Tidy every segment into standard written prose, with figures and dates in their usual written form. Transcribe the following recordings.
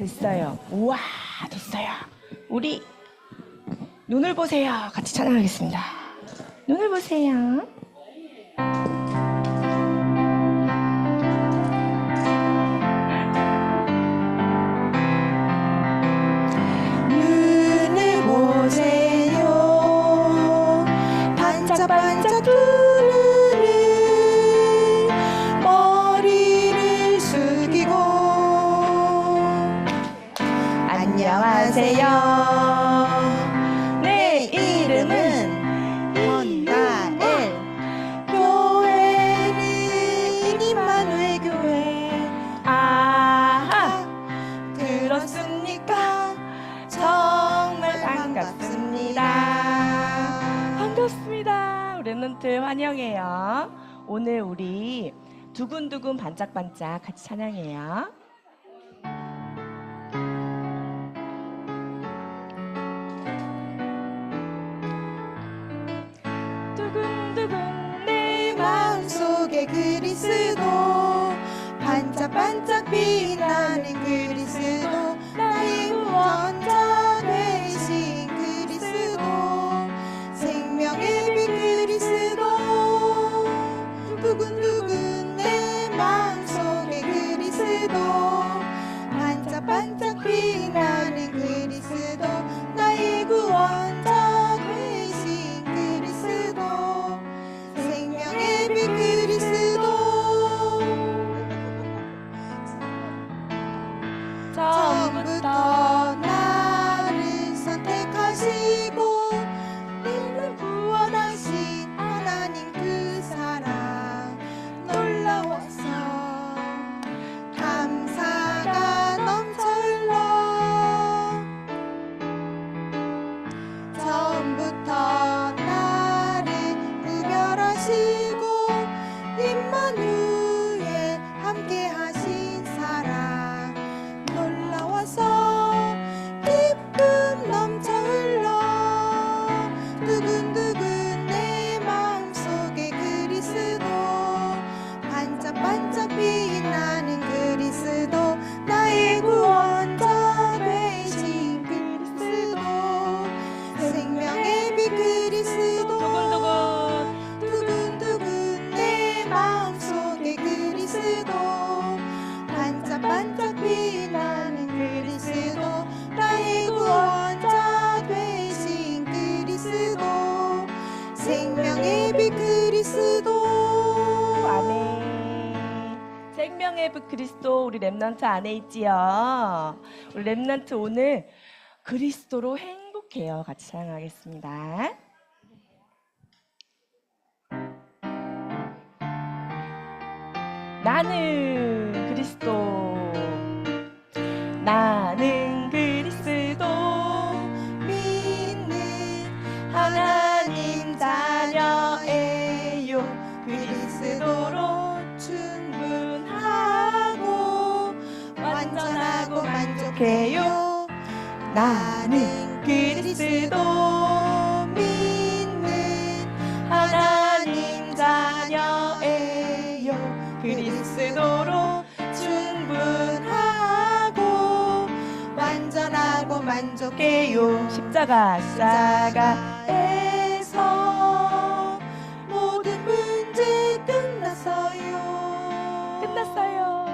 됐어요. 우와, 됐어요. 우리 눈을 보세요. 같이 찬양하겠습니다. 눈을 보세요. 눈을 보세요. 반짝반짝 두루를 머리를 숙이고 안녕하세요. 내 이름은 헌나엘. 교회는 임마누엘 교회. 아하, 들었습니까? 정말 반갑습니다. 반갑습니다. 우리 랩런트 환영해요. 오늘 우리 두근두근 반짝반짝 같이 찬양해요. 두근두근 내 마음속에 그리스도, 반짝반짝 빛나는 그리스도, 나의 구원자 되신 그리스도, 생명의 빛 그리스도. 두근두근 내 마음속에 그리스도, 반짝반짝 빛나는 그리스도, 나의 구원자 되신 그리스도, 생명의 빛 그리스도. 처음부터 나를 선택하시고 나를 구원하신 하나님 그 사랑 놀라워서 감사가 넘쳐 흘러. 처음부터 나를 구별하시고 임마누엘 함께 하신 사랑 놀라워서 기쁨 넘쳐 흘러. 두근두근 내 마음속에 그리스도, 반짝반짝 빛나는 그리스도, 나의 구원자 되신 그리스도, 생명의 빛 그리스도. 두근두근 내 마음속에 그리스도, 반짝반짝 빛나는 그리스도, 나의 구원자 되신 그리스도, 생명의 빛 그리스도. 아멘. 생명의 빛 그리스도 우리 랩런트 안에 있지요. 우리 랩런트 오늘 그리스도로 행복해요. 같이 찬양하겠습니다. 나는 그리스도, 나는 그리스도 믿는 하나님 자녀예요. 그리스도로 충분하고 완전하고 만족해요. 나는 그리스도 믿는 하나님 자녀예요. 그리스도로 충분하고 완전하고 만족해요. 십자가에서 모든 문제 끝났어요. 끝났어요.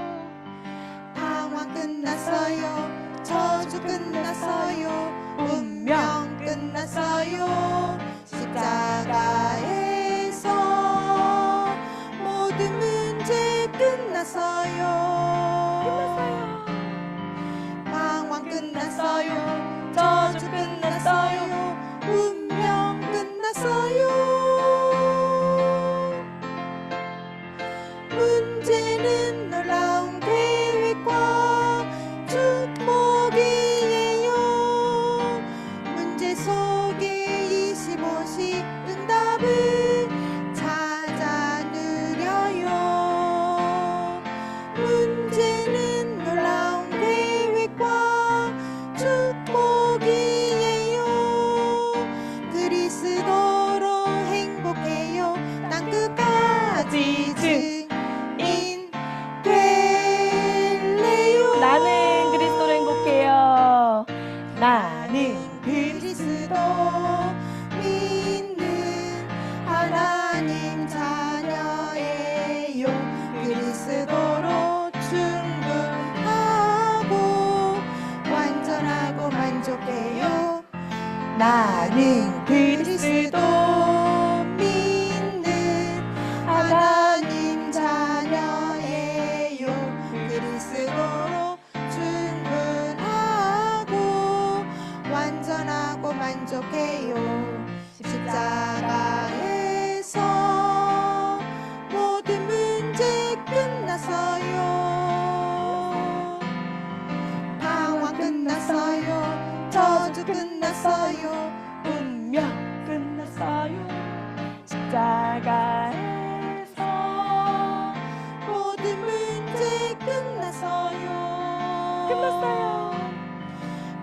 방황 끝났어요. 저주 끝났어요. 운명 끝났어요. 십자가에서 모든 문제 끝났어요. 방황 끝났어요. 저주 끝났어요. 운명 끝났어요. 문제는 놀라운 계획과 축복이에요. 문제 속에 25시 응답을 찾아 누려요. 문제는 놀라운 계획과 축복이에요. 그리스도로 행복해요. 땅 끝까지 증인 될래요. 나는 그리스도로 행복해. 나는 그리스도 믿는 하나님 자녀예요. 그리스도로 충분하고 완전하고 만족해요. 나는 그리스도 믿는 하나님 자녀예요. 그리스도로 충분하고 완전하고 만족해요. 십자가에서 모든 문제 끝났어요. 방황 끝났어요. 저주 끝났어요. 운명 끝났어요. 십자가에서 모든 문제 끝났어요. 끝났어요.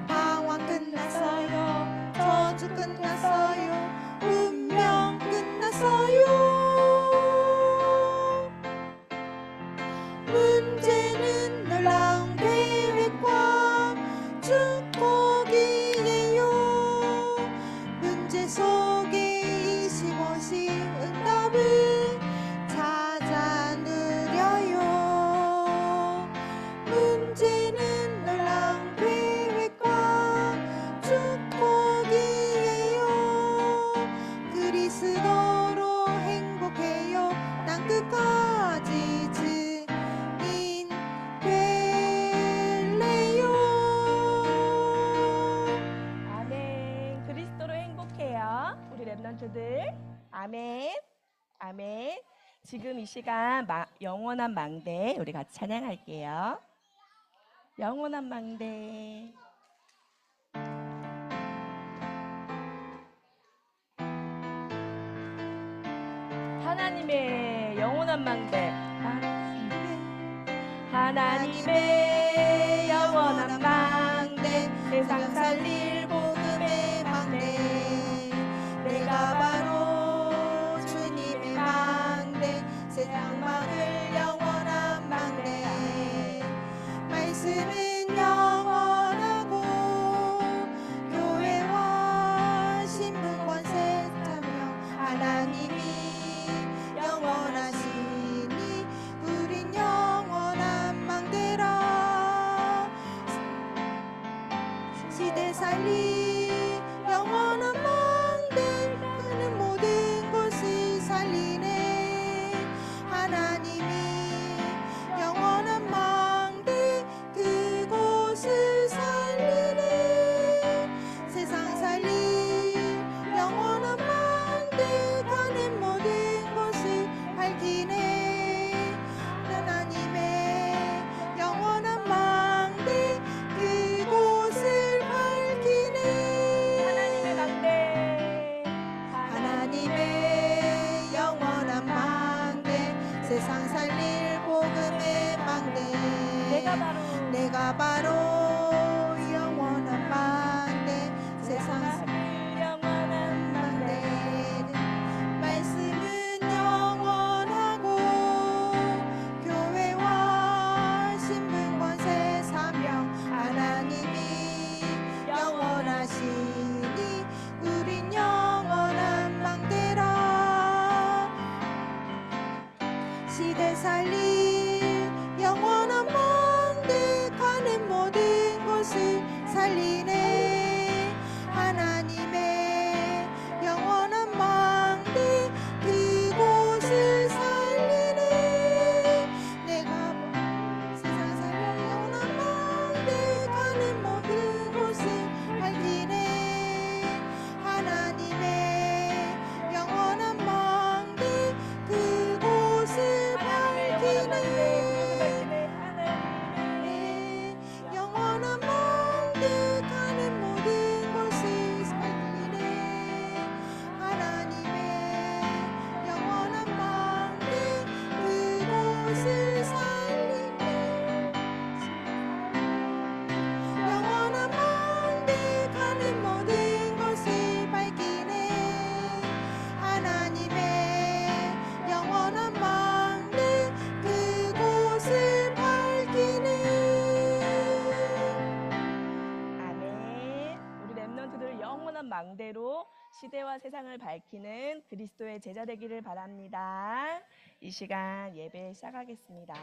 방황 끝났어요. 저주 끝났어요. 운명 끝났어요. 문제는 놀라운 계획과 축복이에요. 문제 속에 25시 응답을 찾아 누려요. 문제는 놀라운 계획과 축복이에요. 그리스도로 행복해요. 땅 끝까지 증인될래요. 아멘. 그리스도로 행복해요. 우리 렘넌트들. 아멘. 아멘. 지금 이 시간 영원한 망대 우리 같이 찬양할게요. 영원한 망대. 하나님의 영원한 망대. 하나님의 영원한 망대. 세상 살릴 복음의 망대. 내가 바로 주님의 망대. 세상 막을 영원한 망대. 말씀은 영원하고 교회와 신분 권세 자명 하나님이 영원하시니 우린 영원한 망대라. 시대 살리 영원한 망대. 그는 모든 것을 살리네. 하나님이 영원한 망대. 그곳을 살리네. 세상 살리 영원한 망대. 가는 모든 것을 밝히네. 하나님의 영원한 망대. 그곳을 밝히네. 하나님의 망대. 하나님의 영원한 망대. 세상 살릴 복음의 망대. 내가 바로 영원한 망대. 세상 살릴 영원한 망대. 말씀은 영원하고 교회와 신분 권세 사명 하나님이 영원하시니 우린 영원한 망대라. 시대 살릴 영원한 망대. 가는 모든 것을 살리네. 하나님의 영원한 망대. 그곳을 살리네. 내가 세상 살릴 영원한 망대. 가는 모든 곳을 밝히네. 하나님의 영원한 망대. 그곳을 밝히네. 왕대로 시대와 세상을 밝히는 그리스도의 제자 되기를 바랍니다. 이 시간 예배 시작하겠습니다.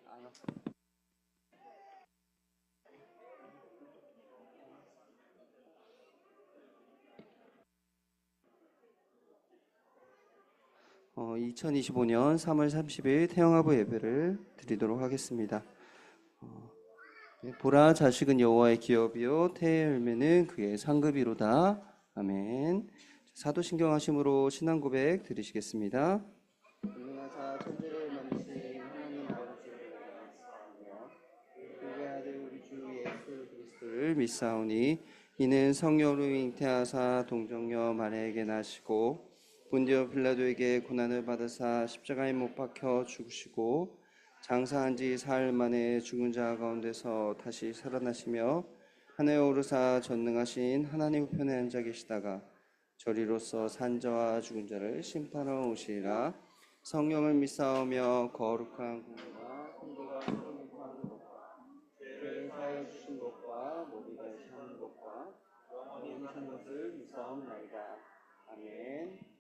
안 왔어. 2025년 3월 30일 태영아부 예배를 드리도록 하겠습니다. 보라 자식은 여호와의 기업이요 태의 열매는 그의 상급이로다. 아멘. 사도신경 하심으로 신앙 고백 드리시겠습니다. 전능하사 천지를 만드신 하나님 아버지를 믿사오며 그의 아들 우리 주 예수 그리스도를 믿사오니 이는 성령으로 잉태하사 동정녀 마리아에게 나시고 본디오 빌라도에게 고난을 받으사 십자가에 못 박혀 죽으시고 장사한 지 사흘 만에 죽은 자 가운데서 다시 살아나시며 하늘에 오르사 전능하신 하나님 우편에 앉아 계시다가 저리로서 산 자와 죽은 자를 심판하러 오시리라. 성령을 믿사오며 거룩한 공과 성도가 서로 묵상하는 것과 죄를 사하여 주신 것과 모두가 사는 것과 영원히 사는 것을 믿사옵나이다. 아멘.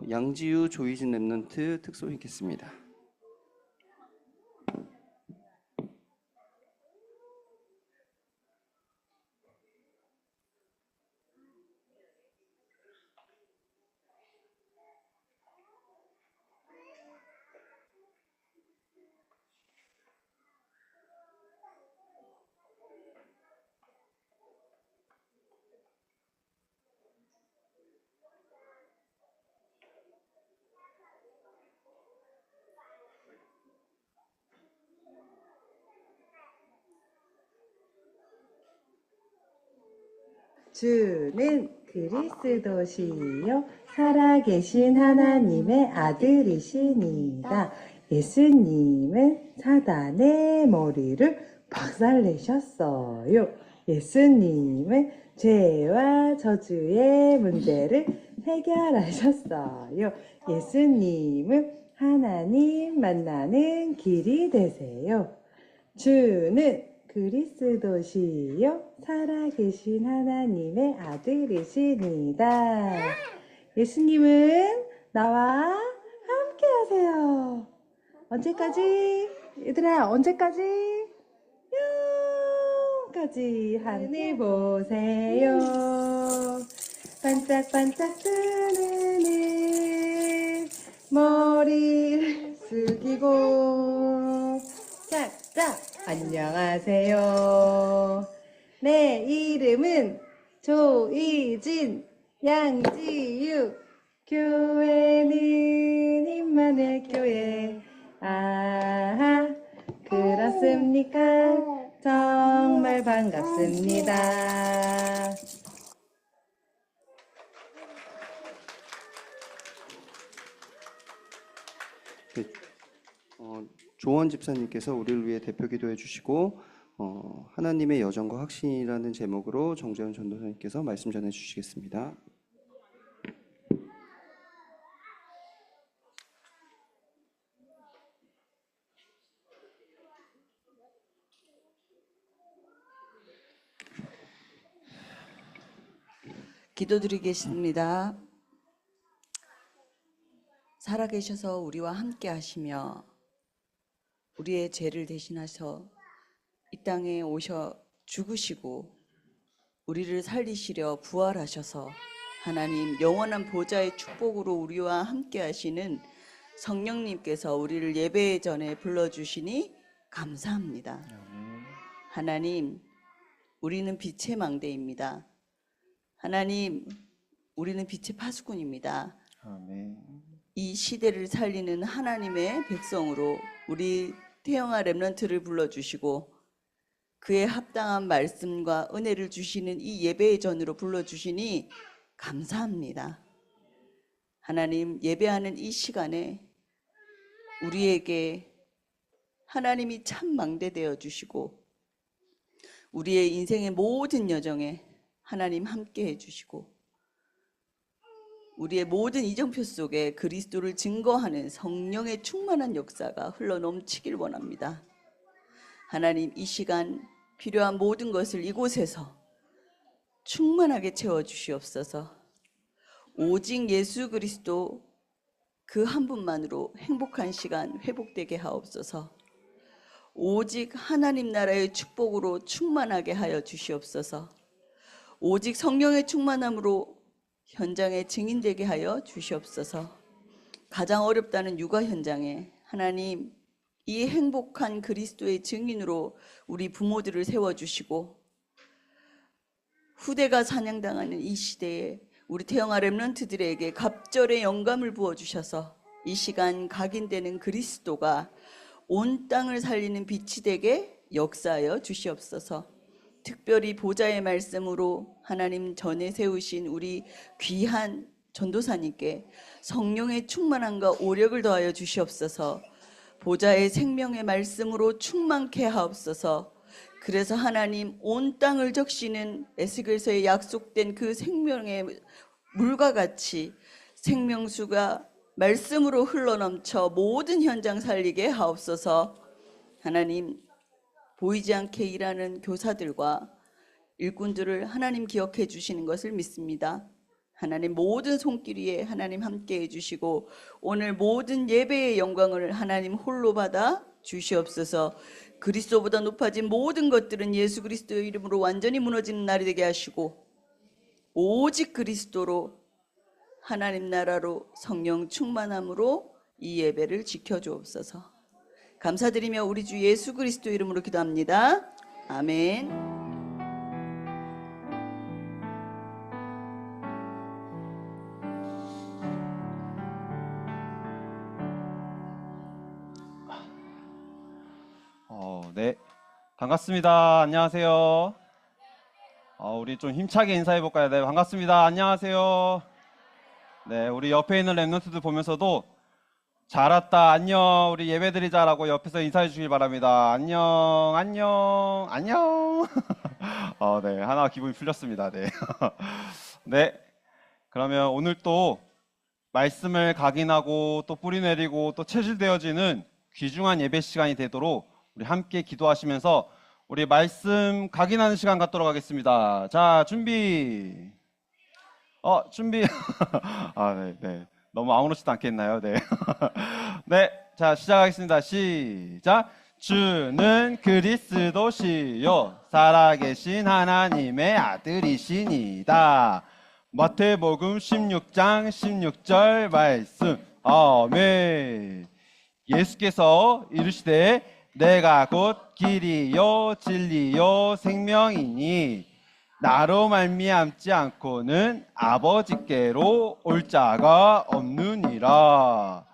양지유 조이진 랩넌트 특송 읽겠습니다. 주는 그리스도시요 살아계신 하나님의 아들이시니이다. 예수님은 사단의 머리를 박살내셨어요. 예수님은 죄와 저주의 문제를 해결하셨어요. 예수님은 하나님 만나는 길이 되세요. 주는 그리스도시요 살아계신 하나님의 아들이시니이다. 예수님은 나와 함께 하세요. 언제까지? 얘들아, 언제까지? 영까지 하늘 보세요. 반짝반짝 뜨는 해 머리를 숙이고 짝짝 안녕하세요. 내 이름은 조이진 양지유. 교회는 힘만의 교회. 아하, 그렇습니까? 정말 반갑습니다. 네, 조원 집사님께서 우리를 위해 대표 기도해 주시고 하나님의 여정과 확신이라는 제목으로 정재훈 전도사님께서 말씀 전해 주시겠습니다. 기도드리겠습니다. 살아계셔서 우리와 함께 하시며 우리의 죄를 대신하셔 이 땅에 오셔 죽으시고 우리를 살리시려 부활하셔서 하나님 영원한 보좌의 축복으로 우리와 함께 하시는 성령님께서 우리를 예배 전에 불러주시니 감사합니다. 하나님, 우리는 빛의 망대입니다. 하나님, 우리는 빛의 파수꾼입니다. 아멘. 이 시대를 살리는 하나님의 백성으로 우리 태영아 랩런트를 불러주시고 그에 합당한 말씀과 은혜를 주시는 이 예배의 전으로 불러주시니 감사합니다. 하나님, 예배하는 이 시간에 우리에게 하나님이 참 망대되어 주시고 우리의 인생의 모든 여정에 하나님 함께 해주시고 우리의 모든 이정표 속에 그리스도를 증거하는 성령의 충만한 역사가 흘러넘치길 원합니다. 하나님, 이 시간 필요한 모든 것을 이곳에서 충만하게 채워주시옵소서. 오직 예수 그리스도 그 한 분만으로 행복한 시간 회복되게 하옵소서. 오직 하나님 나라의 축복으로 충만하게 하여 주시옵소서. 오직 성령의 충만함으로 현장에 증인되게 하여 주시옵소서. 가장 어렵다는 육아 현장에 하나님, 이 행복한 그리스도의 증인으로 우리 부모들을 세워주시고 후대가 사냥당하는 이 시대에 우리 태영아 렘넌트들에게 갑절의 영감을 부어주셔서 이 시간 각인되는 그리스도가 온 땅을 살리는 빛이 되게 역사하여 주시옵소서. 특별히 보좌의 말씀으로 하나님 전에 세우신 우리 귀한 전도사님께 성령의 충만함과 오력을 더하여 주시옵소서. 보좌의 생명의 말씀으로 충만케 하옵소서. 그래서 하나님, 온 땅을 적시는 에스겔서에 약속된 그 생명의 물과 같이 생명수가 말씀으로 흘러넘쳐 모든 현장 살리게 하옵소서. 하나님, 보이지 않게 일하는 교사들과 일꾼들을 하나님 기억해 주시는 것을 믿습니다. 하나님, 모든 손길 위에 하나님 함께 해주시고 오늘 모든 예배의 영광을 하나님 홀로 받아 주시옵소서. 그리스도보다 높아진 모든 것들은 예수 그리스도의 이름으로 완전히 무너지는 날이 되게 하시고 오직 그리스도로 하나님 나라로 성령 충만함으로 이 예배를 지켜주옵소서. 감사드리며 우리 주 예수 그리스도 이름으로 기도합니다. 아멘. 네, 반갑습니다. 안녕하세요. 우리 좀 힘차게 인사해볼까요? 네, 반갑습니다. 안녕하세요. 네, 우리 옆에 있는 랩런트들 보면서도 잘 왔다, 안녕, 우리 예배드리자라고 옆에서 인사해 주길 바랍니다. 안녕, 안녕, 안녕. 네, 하나 기분이 풀렸습니다. 네. 네, 그러면 오늘 또 말씀을 각인하고 또 뿌리내리고 또 체질되어지는 귀중한 예배 시간이 되도록 우리 함께 기도하시면서 우리 말씀 각인하는 시간 갖도록 하겠습니다. 자, 준비. 준비. 네. 너무 아무렇지도 않겠나요? 네. 네. 자, 시작하겠습니다. 시작. 주는 그리스도시요 살아계신 하나님의 아들이시니다. 마태복음 16장 16절 말씀. 아멘. 예수께서 이르시되 내가 곧 길이요 진리요 생명이니 나로 말미암지 않고는 아버지께로 올 자가 없느니라.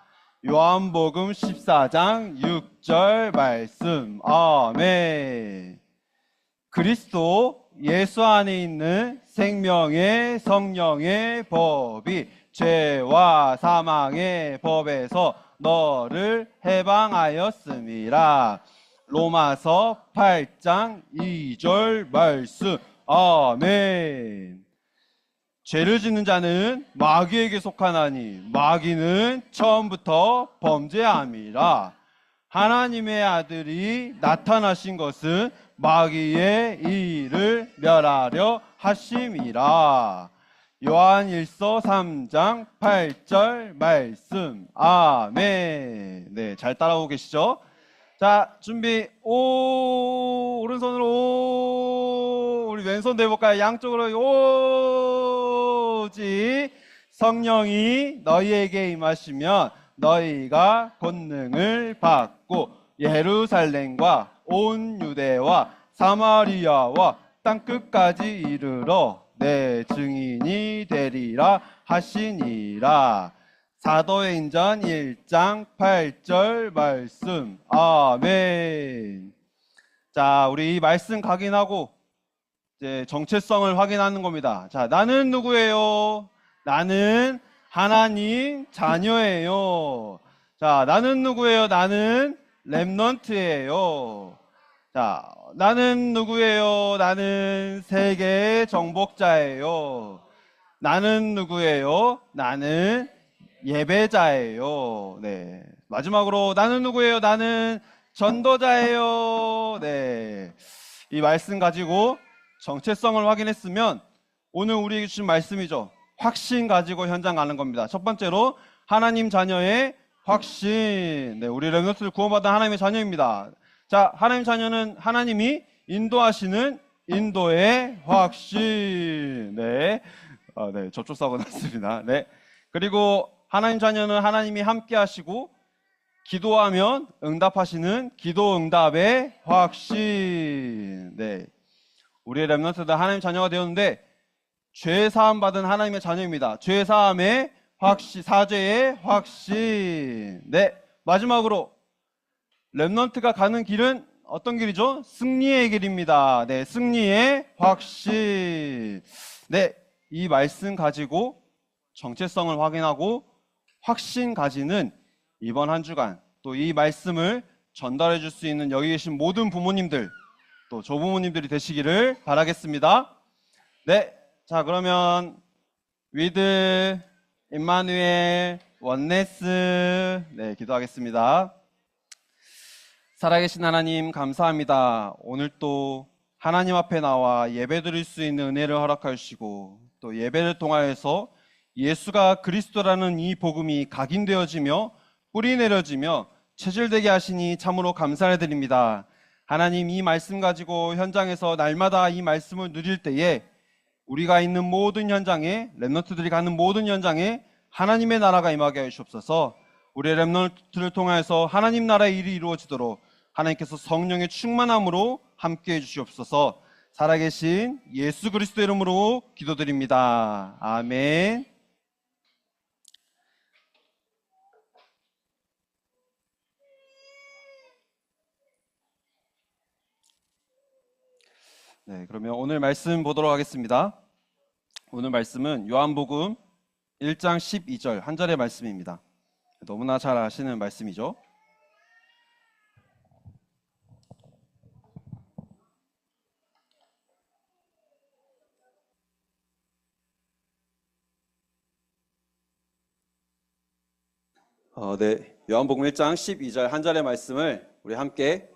요한복음 14장 6절 말씀. 아멘. 그리스도 예수 안에 있는 생명의 성령의 법이 죄와 사망의 법에서 너를 해방하였음이라. 로마서 8장 2절 말씀. 아멘. 죄를 짓는 자는 마귀에게 속하나니 마귀는 처음부터 범죄함이라. 하나님의 아들이 나타나신 것은 마귀의 일을 멸하려 하심이라. 요한일서 3장 8절 말씀. 아멘. 네, 잘 따라오고 계시죠? 자, 준비. 오, 오른손으로 오. 우리 왼손도 해볼까요? 양쪽으로 오지. 성령이 너희에게 임하시면 너희가 권능을 받고 예루살렘과 온 유대와 사마리아와 땅끝까지 이르러 내 증인이 되리라 하시니라. 사도행전 1장 8절 말씀. 아멘. 자, 우리 이 말씀 각인하고 이제 정체성을 확인하는 겁니다. 자, 나는 누구예요? 나는 하나님 자녀예요. 자, 나는 누구예요? 나는 렘넌트예요. 자, 나는 누구예요? 나는 세계의 정복자예요. 나는 누구예요? 나는 예배자예요. 네. 마지막으로 나는 누구예요? 나는 전도자예요. 네. 이 말씀 가지고 정체성을 확인했으면 오늘 우리에게 주신 말씀이죠. 확신 가지고 현장 가는 겁니다. 첫 번째로 하나님 자녀의 확신. 네, 우리 렘넌트들 구원받은 하나님의 자녀입니다. 자, 하나님 자녀는 하나님이 인도하시는 인도의 확신. 네. 네, 접촉사고 났습니다. 네. 그리고 하나님 자녀는 하나님이 함께 하시고 기도하면 응답하시는 기도 응답의 확신. 네. 우리의 렘넌트들 하나님 자녀가 되었는데 죄 사함 받은 하나님의 자녀입니다. 죄 사함의 확신, 사죄의 확신. 네. 마지막으로 렘넌트가 가는 길은 어떤 길이죠? 승리의 길입니다. 네, 승리의 확신. 네, 이 말씀 가지고 정체성을 확인하고 확신 가지는 이번 한 주간 또 이 말씀을 전달해 줄 수 있는 여기 계신 모든 부모님들 또 조부모님들이 되시기를 바라겠습니다. 네, 자 그러면 위드 임마누엘 원네스 네 기도하겠습니다. 살아계신 하나님 감사합니다. 오늘 또 하나님 앞에 나와 예배드릴 수 있는 은혜를 허락해 주시고 또 예배를 통하여서 예수가 그리스도라는 이 복음이 각인되어지며 뿌리 내려지며 체질되게 하시니 참으로 감사를 드립니다. 하나님 이 말씀 가지고 현장에서 날마다 이 말씀을 누릴 때에 우리가 있는 모든 현장에 렘넌트들이 가는 모든 현장에 하나님의 나라가 임하게 하시옵소서. 우리의 렘넌트를 통하여서 하나님 나라의 일이 이루어지도록 하나님께서 성령의 충만함으로 함께해 주시옵소서. 살아계신 예수 그리스도 이름으로 기도드립니다. 아멘. 네, 그러면 오늘 말씀 보도록 하겠습니다. 오늘 말씀은 요한복음 1장 12절 한 절의 말씀입니다. 너무나 잘 아시는 말씀이죠. 네, 요한복음 1장 12절 한 절의 말씀을 우리 함께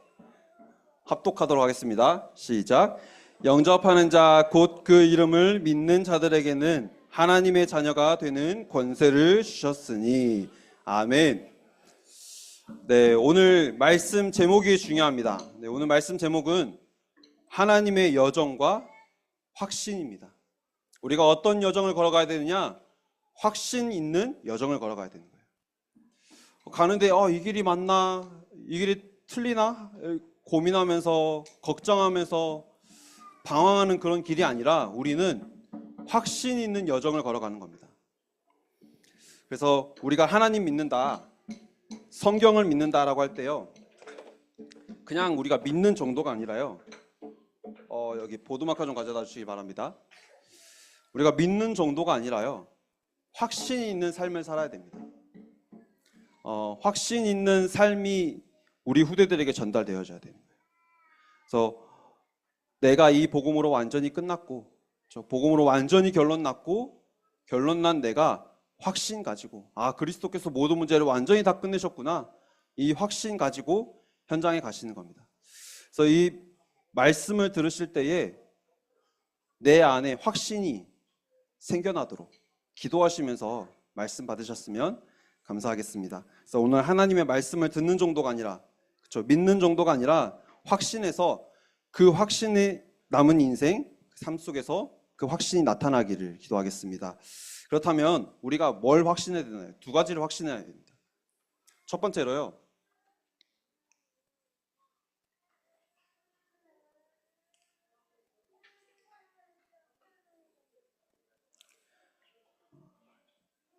합독하도록 하겠습니다. 시작. 영접하는 자 곧 그 이름을 믿는 자들에게는 하나님의 자녀가 되는 권세를 주셨으니 아멘. 네, 오늘 말씀 제목이 중요합니다. 네, 오늘 말씀 제목은 하나님의 여정과 확신입니다. 우리가 어떤 여정을 걸어가야 되느냐? 확신 있는 여정을 걸어가야 되는 거예요. 가는데 이 길이 맞나? 이 길이 틀리나? 고민하면서 걱정하면서 방황하는 그런 길이 아니라 우리는 확신 있는 여정을 걸어가는 겁니다. 그래서 우리가 하나님 믿는다, 성경을 믿는다라고 할 때요, 그냥 우리가 믿는 정도가 아니라요. 여기 보드마카 좀 가져다 주시기 바랍니다. 우리가 믿는 정도가 아니라요, 확신이 있는 삶을 살아야 됩니다. 확신 있는 삶이 우리 후대들에게 전달되어져야 되는 거예요. 그래서 내가 이 복음으로 완전히 끝났고, 저 복음으로 완전히 결론 났고, 결론 난 내가 확신 가지고, 그리스도께서 모든 문제를 완전히 다 끝내셨구나, 이 확신 가지고 현장에 가시는 겁니다. 그래서 이 말씀을 들으실 때에 내 안에 확신이 생겨나도록 기도하시면서 말씀 받으셨으면 감사하겠습니다. 그래서 오늘 하나님의 말씀을 듣는 정도가 아니라, 믿는 정도가 아니라 확신해서 그 확신에 남은 인생, 삶 속에서 그 확신이 나타나기를 기도하겠습니다. 그렇다면 우리가 뭘 확신해야 되나요? 두 가지를 확신해야 됩니다. 첫 번째로요,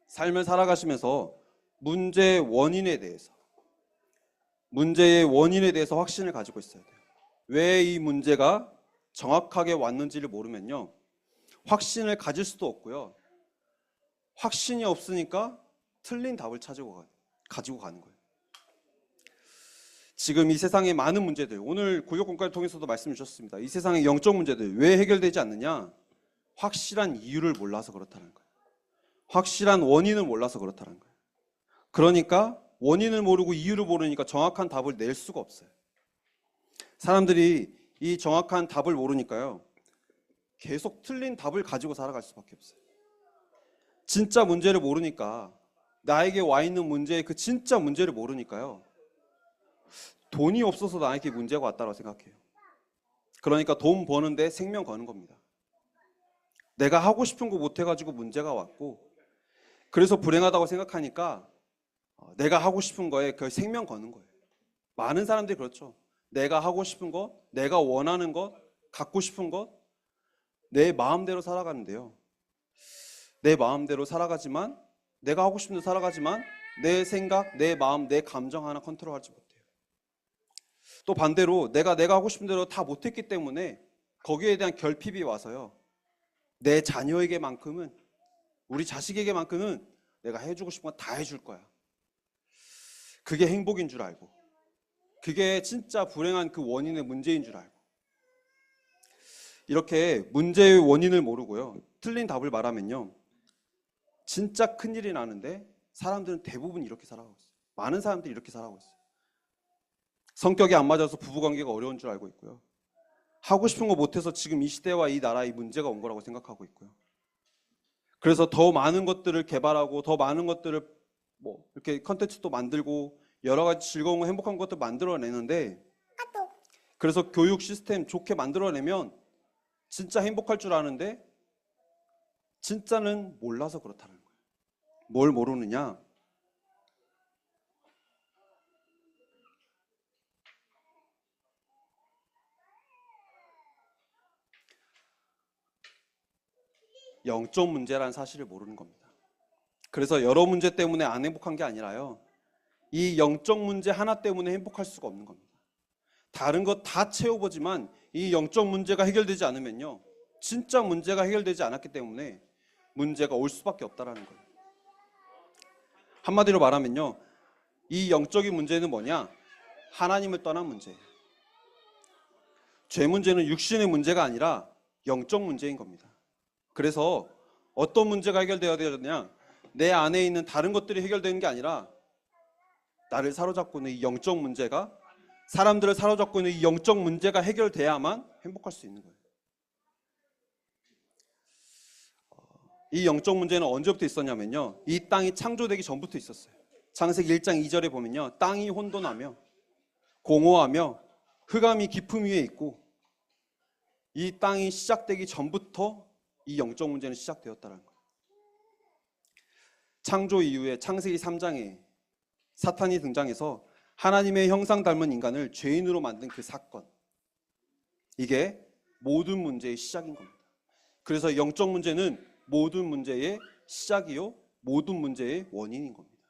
삶을 살아가시면서 문제의 원인에 대해서 확신을 가지고 있어야 돼요. 왜 이 문제가 정확하게 왔는지를 모르면요, 확신을 가질 수도 없고요, 확신이 없으니까 틀린 답을 가지고 가는 거예요. 지금 이 세상의 많은 문제들, 오늘 구역공과를 통해서도 말씀 주셨습니다. 이 세상의 영적 문제들 왜 해결되지 않느냐? 확실한 이유를 몰라서 그렇다는 거예요. 확실한 원인을 몰라서 그렇다는 거예요. 그러니까 원인을 모르고 이유를 모르니까 정확한 답을 낼 수가 없어요. 사람들이 이 정확한 답을 모르니까요, 계속 틀린 답을 가지고 살아갈 수밖에 없어요. 진짜 문제를 모르니까, 나에게 와 있는 문제의 그 진짜 문제를 모르니까요, 돈이 없어서 나에게 문제가 왔다고 생각해요. 그러니까 돈 버는데 생명 거는 겁니다. 내가 하고 싶은 거 못 해가지고 문제가 왔고, 그래서 불행하다고 생각하니까 내가 하고 싶은 거에 그 생명 거는 거예요. 많은 사람들이 그렇죠. 내가 하고 싶은 것, 내가 원하는 것, 갖고 싶은 것, 내 마음대로 살아가는데요. 내 마음대로 살아가지만, 내가 하고 싶은 대로 살아가지만 내 생각, 내 마음, 내 감정 하나 컨트롤하지 못해요. 또 반대로 내가 하고 싶은 대로 다 못했기 때문에 거기에 대한 결핍이 와서요, 내 자녀에게만큼은, 우리 자식에게만큼은 내가 해주고 싶은 건 다 해줄 거야. 그게 행복인 줄 알고, 그게 진짜 불행한 그 원인의 문제인 줄 알고, 이렇게 문제의 원인을 모르고요, 틀린 답을 말하면요, 진짜 큰일이 나는데 사람들은 대부분 이렇게 살아가고 있어요. 많은 사람들이 이렇게 살아가고 있어요. 성격이 안 맞아서 부부관계가 어려운 줄 알고 있고요, 하고 싶은 거 못해서 지금 이 시대와 이 나라에 문제가 온 거라고 생각하고 있고요. 그래서 더 많은 것들을 개발하고, 더 많은 것들을 이렇게 컨텐츠도 만들고, 여러 가지 즐거운 행복한 것들 만들어내는데, 그래서 교육 시스템 좋게 만들어내면 진짜 행복할 줄 아는데 진짜는 몰라서 그렇다는 거예요. 뭘 모르느냐? 영적 문제라는 사실을 모르는 겁니다. 그래서 여러 문제 때문에 안 행복한 게 아니라요, 이 영적 문제 하나 때문에 행복할 수가 없는 겁니다. 다른 것 다 채워보지만 이 영적 문제가 해결되지 않으면요, 진짜 문제가 해결되지 않았기 때문에 문제가 올 수밖에 없다는 거예요. 한마디로 말하면요, 이 영적인 문제는 뭐냐? 하나님을 떠난 문제예요. 죄 문제는 육신의 문제가 아니라 영적 문제인 겁니다. 그래서 어떤 문제가 해결되어야 되느냐? 내 안에 있는 다른 것들이 해결되는 게 아니라 나를 사로잡고 있는 이 영적 문제가, 사람들을 사로잡고 있는 이 영적 문제가 해결돼야만 행복할 수 있는 거예요. 이 영적 문제는 언제부터 있었냐면요, 이 땅이 창조되기 전부터 있었어요. 창세기 1장 2절에 보면요, 땅이 혼돈하며 공허하며 흑암이 깊음 위에 있고, 이 땅이 시작되기 전부터 이 영적 문제는 시작되었다는 거예요. 창조 이후에 창세기 3장에 사탄이 등장해서 하나님의 형상 닮은 인간을 죄인으로 만든 그 사건, 이게 모든 문제의 시작인 겁니다. 그래서 영적 문제는 모든 문제의 시작이요, 모든 문제의 원인인 겁니다.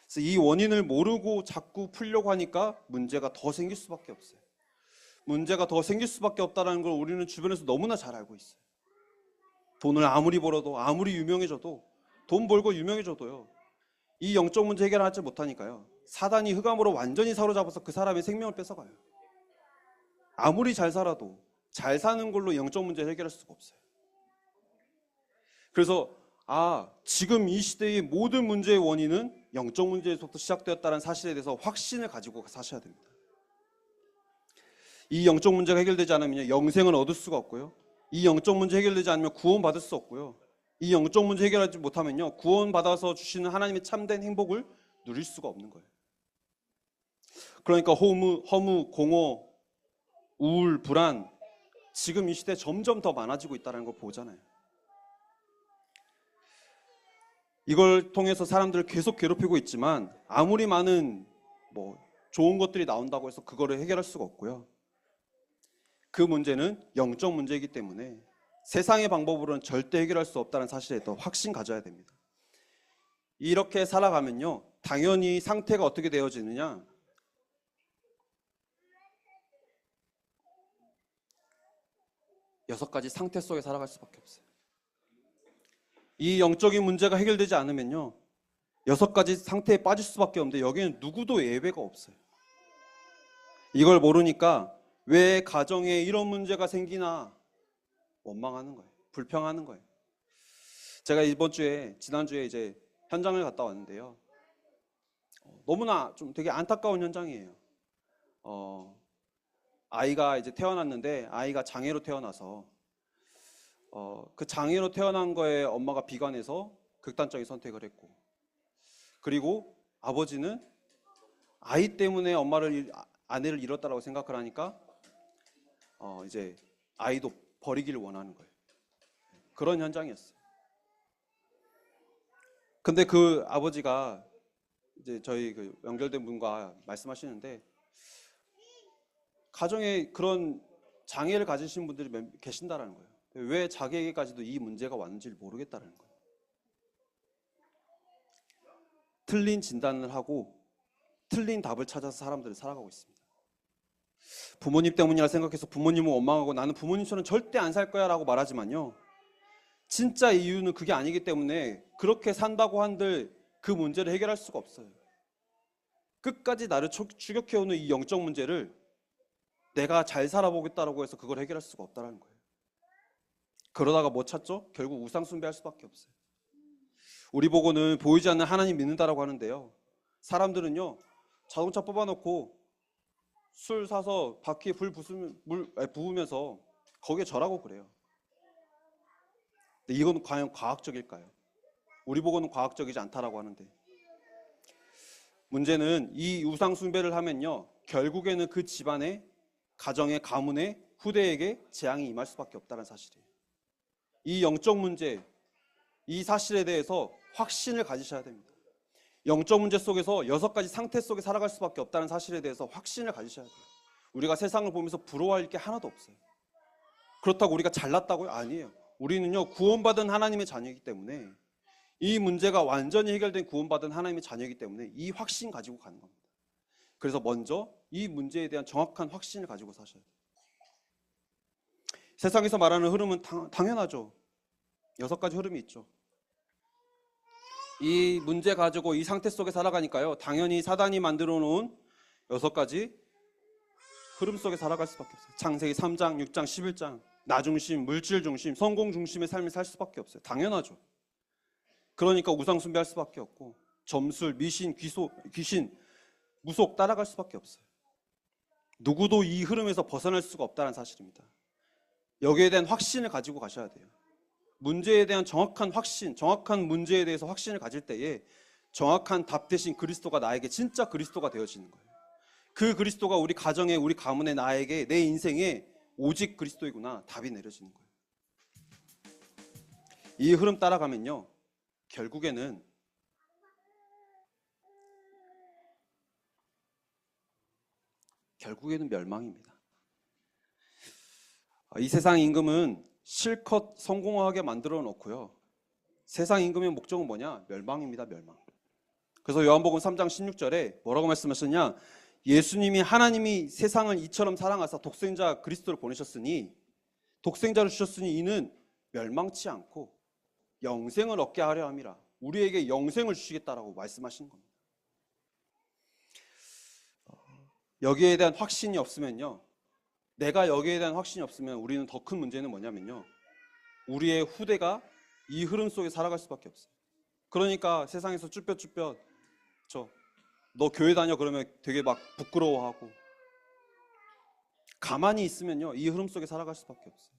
그래서 이 원인을 모르고 자꾸 풀려고 하니까 문제가 더 생길 수밖에 없어요. 문제가 더 생길 수밖에 없다는 걸 우리는 주변에서 너무나 잘 알고 있어요. 돈을 아무리 벌어도, 아무리 유명해져도, 돈 벌고 유명해져도요, 이 영적 문제 해결하지 못하니까요, 사단이 흑암으로 완전히 사로잡아서 그 사람의 생명을 뺏어가요. 아무리 잘 살아도 잘 사는 걸로 영적 문제를 해결할 수가 없어요. 그래서 지금 이 시대의 모든 문제의 원인은 영적 문제에서부터 시작되었다는 사실에 대해서 확신을 가지고 사셔야 됩니다. 이 영적 문제가 해결되지 않으면 영생을 얻을 수가 없고요, 이 영적 문제 해결되지 않으면 구원받을 수 없고요, 이 영적 문제 해결하지 못하면요, 구원받아서 주시는 하나님의 참된 행복을 누릴 수가 없는 거예요. 그러니까 허무, 공허, 우울, 불안, 지금 이 시대에 점점 더 많아지고 있다는 걸 보잖아요. 이걸 통해서 사람들을 계속 괴롭히고 있지만, 아무리 많은 좋은 것들이 나온다고 해서 그거를 해결할 수가 없고요, 그 문제는 영적 문제이기 때문에 세상의 방법으로는 절대 해결할 수 없다는 사실에 더 확신 가져야 됩니다. 이렇게 살아가면요, 당연히 상태가 어떻게 되어지느냐? 여섯 가지 상태 속에 살아갈 수밖에 없어요. 이 영적인 문제가 해결되지 않으면요, 여섯 가지 상태에 빠질 수밖에 없는데, 여기는 누구도 예외가 없어요. 이걸 모르니까 왜 가정에 이런 문제가 생기나 원망하는 거예요. 불평하는 거예요. 제가 지난주에 이제 현장을 갔다 왔는데요. 너무나 좀 되게 안타까운 현장이에요. 아이가 이제 태어났는데 아이가 장애로 태어나서 그 장애로 태어난 거에 엄마가 비관해서 극단적인 선택을 했고, 그리고 아버지는 아이 때문에 아내를 잃었다라고 생각을 하니까 이제 아이도 버리기를 원하는 거예요. 그런 현장이었어요. 근데 그 아버지가 이제 저희 그 연결된 분과 말씀하시는데, 가정에 그런 장애를 가지신 분들이 계신다라는 거예요. 왜 자기에게까지도 이 문제가 왔는지를 모르겠다는 거예요. 틀린 진단을 하고 틀린 답을 찾아서 사람들을 살아가고 있습니다. 부모님 때문이라 생각해서 부모님을 원망하고 나는 부모님처럼 절대 안 살 거야 라고 말하지만요, 진짜 이유는 그게 아니기 때문에 그렇게 산다고 한들 그 문제를 해결할 수가 없어요. 끝까지 나를 추격해오는 이 영적 문제를 내가 잘 살아보겠다라고 해서 그걸 해결할 수가 없다는 거예요. 그러다가 뭐 찾죠? 결국 우상 숭배할 수밖에 없어요. 우리 보고는 보이지 않는 하나님 믿는다라고 하는데요, 사람들은요 자동차 뽑아놓고 술 사서 바퀴에 불 부으면서 거기에 절하고 그래요. 근데 이건 과연 과학적일까요? 우리 보고는 과학적이지 않다라고 하는데, 문제는 이 우상 숭배를 하면요 결국에는 그 집안의 가정의 가문의 후대에게 재앙이 임할 수밖에 없다는 사실이에요. 이 영적 문제, 이 사실에 대해서 확신을 가지셔야 됩니다. 영적 문제 속에서 6가지 상태 속에 살아갈 수밖에 없다는 사실에 대해서 확신을 가지셔야 돼요. 우리가 세상을 보면서 부러워할 게 하나도 없어요. 그렇다고 우리가 잘났다고요? 아니에요. 우리는요 구원받은 하나님의 자녀이기 때문에, 이 문제가 완전히 해결된 구원받은 하나님의 자녀이기 때문에 이 확신 가지고 가는 겁니다. 그래서 먼저 이 문제에 대한 정확한 확신을 가지고 사셔야 돼요. 세상에서 말하는 흐름은 당연하죠. 6가지 흐름이 있죠. 이 문제 가지고 이 상태 속에 살아가니까요, 당연히 사단이 만들어 놓은 6가지 흐름 속에 살아갈 수밖에 없어요. 창세기 3장, 6장, 11장 나 중심, 물질 중심, 성공 중심의 삶을 살 수밖에 없어요. 당연하죠. 그러니까 우상 숭배할 수밖에 없고, 점술, 미신, 귀신, 무속 따라갈 수밖에 없어요. 누구도 이 흐름에서 벗어날 수가 없다는 사실입니다. 여기에 대한 확신을 가지고 가셔야 돼요. 문제에 대한 정확한 확신, 정확한 문제에 대해서 확신을 가질 때에 정확한 답 대신 그리스도가 나에게 진짜 그리스도가 되어지는 거예요. 그 그리스도가 우리 가정에, 우리 가문에, 나에게, 내 인생에 오직 그리스도이구나 답이 내려지는 거예요. 이 흐름 따라가면요 결국에는 멸망입니다. 이 세상 임금은 실컷 성공하게 만들어 놓고요, 세상 임금의 목적은 뭐냐? 멸망입니다. 멸망. 그래서 요한복음 3장 16절에 뭐라고 말씀하셨냐? 예수님이 하나님이 세상을 이처럼 사랑하사 독생자 그리스도를 보내셨으니, 독생자를 주셨으니 이는 멸망치 않고 영생을 얻게 하려 함이라. 우리에게 영생을 주시겠다라고 말씀하시는 겁니다. 여기에 대한 확신이 없으면요, 내가 여기에 대한 확신이 없으면 우리는 더 큰 문제는 뭐냐면요, 우리의 후대가 이 흐름 속에 살아갈 수밖에 없어요. 그러니까 세상에서 쭈뼛쭈뼛 너 교회 다녀 그러면 되게 막 부끄러워하고, 가만히 있으면요 이 흐름 속에 살아갈 수밖에 없어요.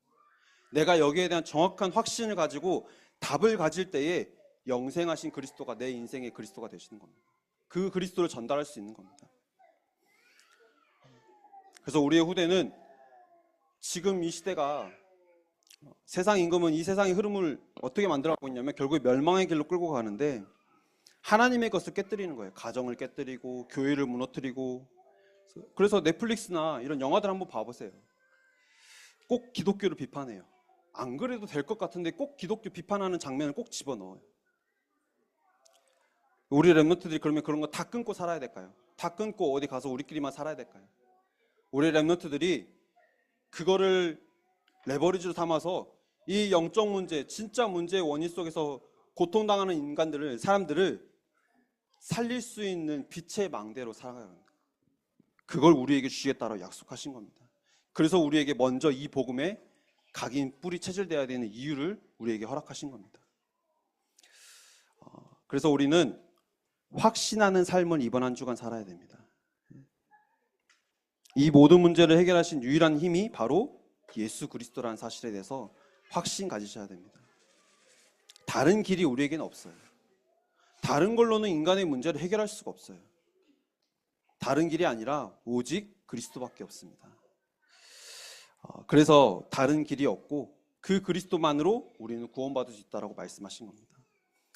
내가 여기에 대한 정확한 확신을 가지고 답을 가질 때에 영생하신 그리스도가 내 인생의 그리스도가 되시는 겁니다. 그 그리스도를 전달할 수 있는 겁니다. 그래서 우리의 후대는 지금 이 시대가, 세상 임금은 이 세상의 흐름을 어떻게 만들어가고 있냐면 결국에 멸망의 길로 끌고 가는데, 하나님의 것을 깨뜨리는 거예요. 가정을 깨뜨리고 교회를 무너뜨리고. 그래서 넷플릭스나 이런 영화들 한번 봐보세요. 꼭 기독교를 비판해요. 안 그래도 될 것 같은데 꼭 기독교 비판하는 장면을 꼭 집어넣어요. 우리 랩런트들이 그러면 그런 거 다 끊고 살아야 될까요? 다 끊고 어디 가서 우리끼리만 살아야 될까요? 우리 랩런트들이 그거를 레버리지로 삼아서 이 영적 문제, 진짜 문제의 원인 속에서 고통당하는 사람들을 살릴 수 있는 빛의 망대로 살아가야 합니다. 그걸 우리에게 주시겠다라고 약속하신 겁니다. 그래서 우리에게 먼저 이 복음에 각인 뿌리 체질되어야 되는 이유를 우리에게 허락하신 겁니다. 그래서 우리는 확신하는 삶을 이번 한 주간 살아야 됩니다. 이 모든 문제를 해결하신 유일한 힘이 바로 예수 그리스도라는 사실에 대해서 확신 가지셔야 됩니다. 다른 길이 우리에게는 없어요. 다른 걸로는 인간의 문제를 해결할 수가 없어요. 다른 길이 아니라 오직 그리스도밖에 없습니다. 그래서 다른 길이 없고 그 그리스도만으로 우리는 구원받을 수 있다라고 말씀하신 겁니다.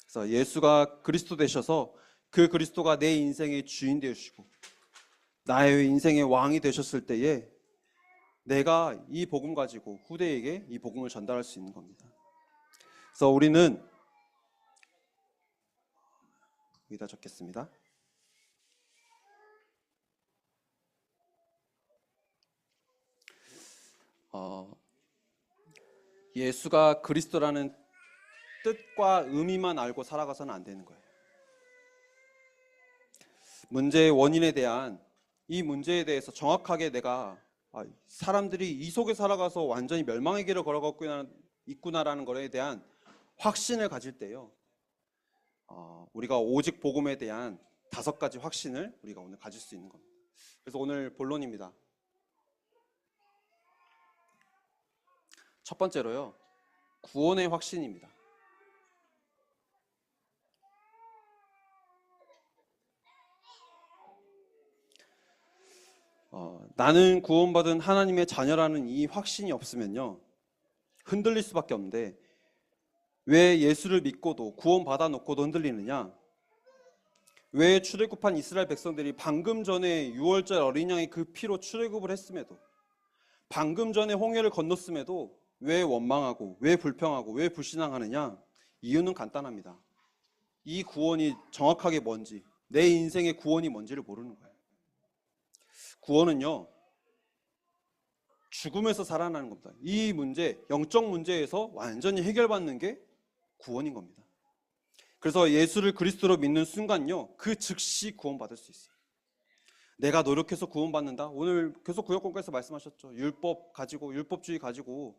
그래서 예수가 그리스도 되셔서 그 그리스도가 내 인생의 주인 되시고 나의 인생의 왕이 되셨을 때에 내가 이 복음 가지고 후대에게 이 복음을 전달할 수 있는 겁니다. 그래서 우리는 여기다 적겠습니다. 예수가 그리스도라는 뜻과 의미만 알고 살아가서는 안 되는 거예요. 문제의 원인에 대한 이 문제에 대해서 정확하게 내가 사람들이 이 속에 살아가서 완전히 멸망의 길을 걸어가고 있구나라는 것에 대한 확신을 가질 때요, 우리가 오직 복음에 대한 5가지 확신을 우리가 오늘 가질 수 있는 겁니다. 그래서 오늘 본론입니다. 첫 번째로요, 구원의 확신입니다. 나는 구원받은 하나님의 자녀라는 이 확신이 없으면요, 흔들릴 수밖에 없는데, 왜 예수를 믿고도 구원받아 놓고도 흔들리느냐? 왜 출애굽한 이스라엘 백성들이 방금 전에 6월절 어린 양의 그 피로 출애굽을 했음에도, 방금 전에 홍해를 건넜음에도 왜 원망하고 왜 불평하고 왜 불신앙하느냐? 이유는 간단합니다. 이 구원이 정확하게 뭔지, 내 인생의 구원이 뭔지를 모르는 거예요. 구원은요, 죽음에서 살아나는 겁니다. 이 문제, 영적 문제에서 완전히 해결받는 게 구원인 겁니다. 그래서 예수를 그리스도로 믿는 순간요, 그 즉시 구원받을 수 있어요. 내가 노력해서 구원받는다? 오늘 계속 구역공과에서 말씀하셨죠. 율법 가지고, 율법주의 가지고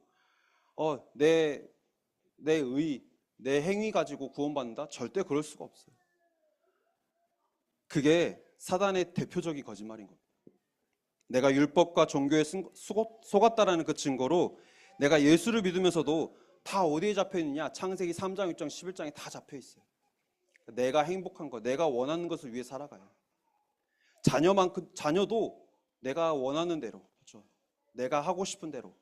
내 의, 내 행위 가지고 구원받는다? 절대 그럴 수가 없어요. 그게 사단의 대표적인 거짓말인 겁니다. 내가 율법과 종교에 속았다라는 그 증거로 내가 예수를 믿으면서도 다 어디에 잡혀 있느냐? 창세기 3장, 6장, 11장에 다 잡혀 있어요. 내가 행복한 것, 내가 원하는 것을 위해 살아가요. 자녀도 내가 원하는 대로, 그렇죠? 내가 하고 싶은 대로.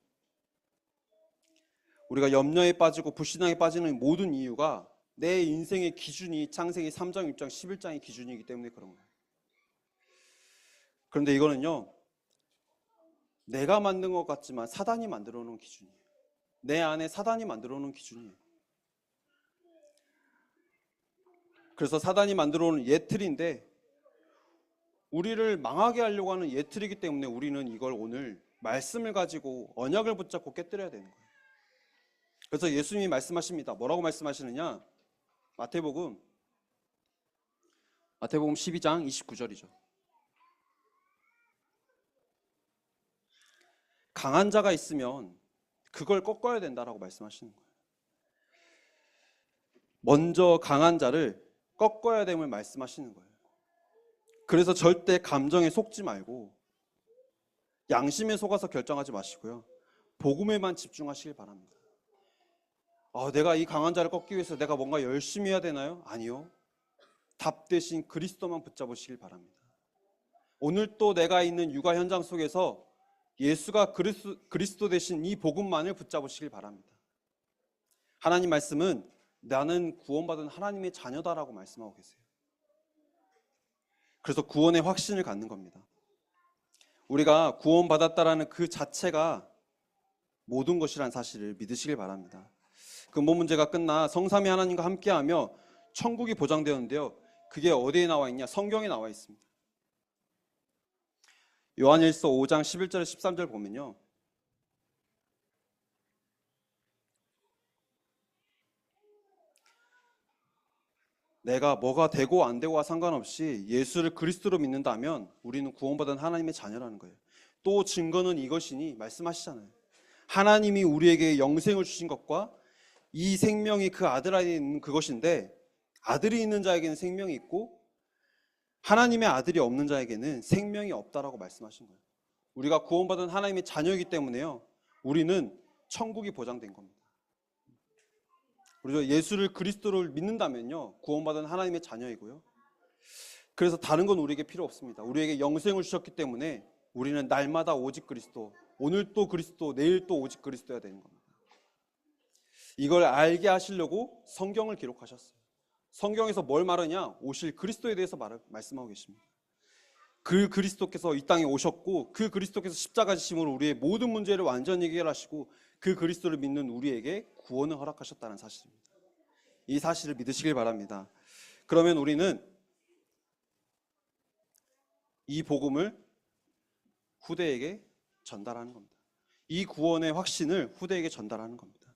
우리가 염려에 빠지고 불신앙에 빠지는 모든 이유가 내 인생의 기준이 창세기 3장, 6장, 11장의 기준이기 때문에 그런 거예요. 그런데 이거는요, 내가 만든 것 같지만 사단이 만들어 놓은 기준이에요. 내 안에 사단이 만들어 놓은 기준이에요. 그래서 사단이 만들어 놓은 예틀인데, 우리를 망하게 하려고 하는 예틀이기 때문에 우리는 이걸 오늘 말씀을 가지고 언약을 붙잡고 깨뜨려야 되는 거예요. 그래서 예수님이 말씀하십니다. 뭐라고 말씀하시느냐? 마태복음 12장 29절이죠. 강한 자가 있으면 그걸 꺾어야 된다라고 말씀하시는 거예요. 먼저 강한 자를 꺾어야 됨을 말씀하시는 거예요. 그래서 절대 감정에 속지 말고 양심에 속아서 결정하지 마시고요, 복음에만 집중하시길 바랍니다. 내가 이 강한 자를 꺾기 위해서 내가 뭔가 열심히 해야 되나요? 아니요. 답 대신 그리스도만 붙잡으시길 바랍니다. 오늘 또 내가 있는 육아 현장 속에서 예수가 그리스도 되신 이 복음만을 붙잡으시길 바랍니다. 하나님 말씀은 나는 구원받은 하나님의 자녀다라고 말씀하고 계세요. 그래서 구원의 확신을 갖는 겁니다. 우리가 구원받았다라는 그 자체가 모든 것이라는 사실을 믿으시길 바랍니다. 근본 문제가 끝나 성삼위 하나님과 함께하며 천국이 보장되었는데요, 그게 어디에 나와 있냐? 성경에 나와 있습니다. 요한일서 5장 11절 13절 보면요, 내가 뭐가 되고 안 되고와 상관없이 예수를 그리스도로 믿는다면 우리는 구원받은 하나님의 자녀라는 거예요. 또 증거는 이것이니 말씀하시잖아요. 하나님이 우리에게 영생을 주신 것과 이 생명이 그 아들 안에 있는 그것인데, 아들이 있는 자에게는 생명이 있고 하나님의 아들이 없는 자에게는 생명이 없다라고 말씀하신 거예요. 우리가 구원받은 하나님의 자녀이기 때문에요, 우리는 천국이 보장된 겁니다. 우리가 예수를 그리스도를 믿는다면요, 구원받은 하나님의 자녀이고요. 그래서 다른 건 우리에게 필요 없습니다. 우리에게 영생을 주셨기 때문에 우리는 날마다 오직 그리스도, 오늘 또 그리스도, 내일 또 오직 그리스도여야 되는 겁니다. 이걸 알게 하시려고 성경을 기록하셨어요. 성경에서 뭘 말하냐? 오실 그리스도에 대해서 말씀하고 계십니다. 그 그리스도께서 이 땅에 오셨고, 그 그리스도께서 십자가 지심으로 우리의 모든 문제를 완전히 해결하시고, 그 그리스도를 믿는 우리에게 구원을 허락하셨다는 사실입니다. 이 사실을 믿으시길 바랍니다. 그러면 우리는 이 복음을 후대에게 전달하는 겁니다. 이 구원의 확신을 후대에게 전달하는 겁니다.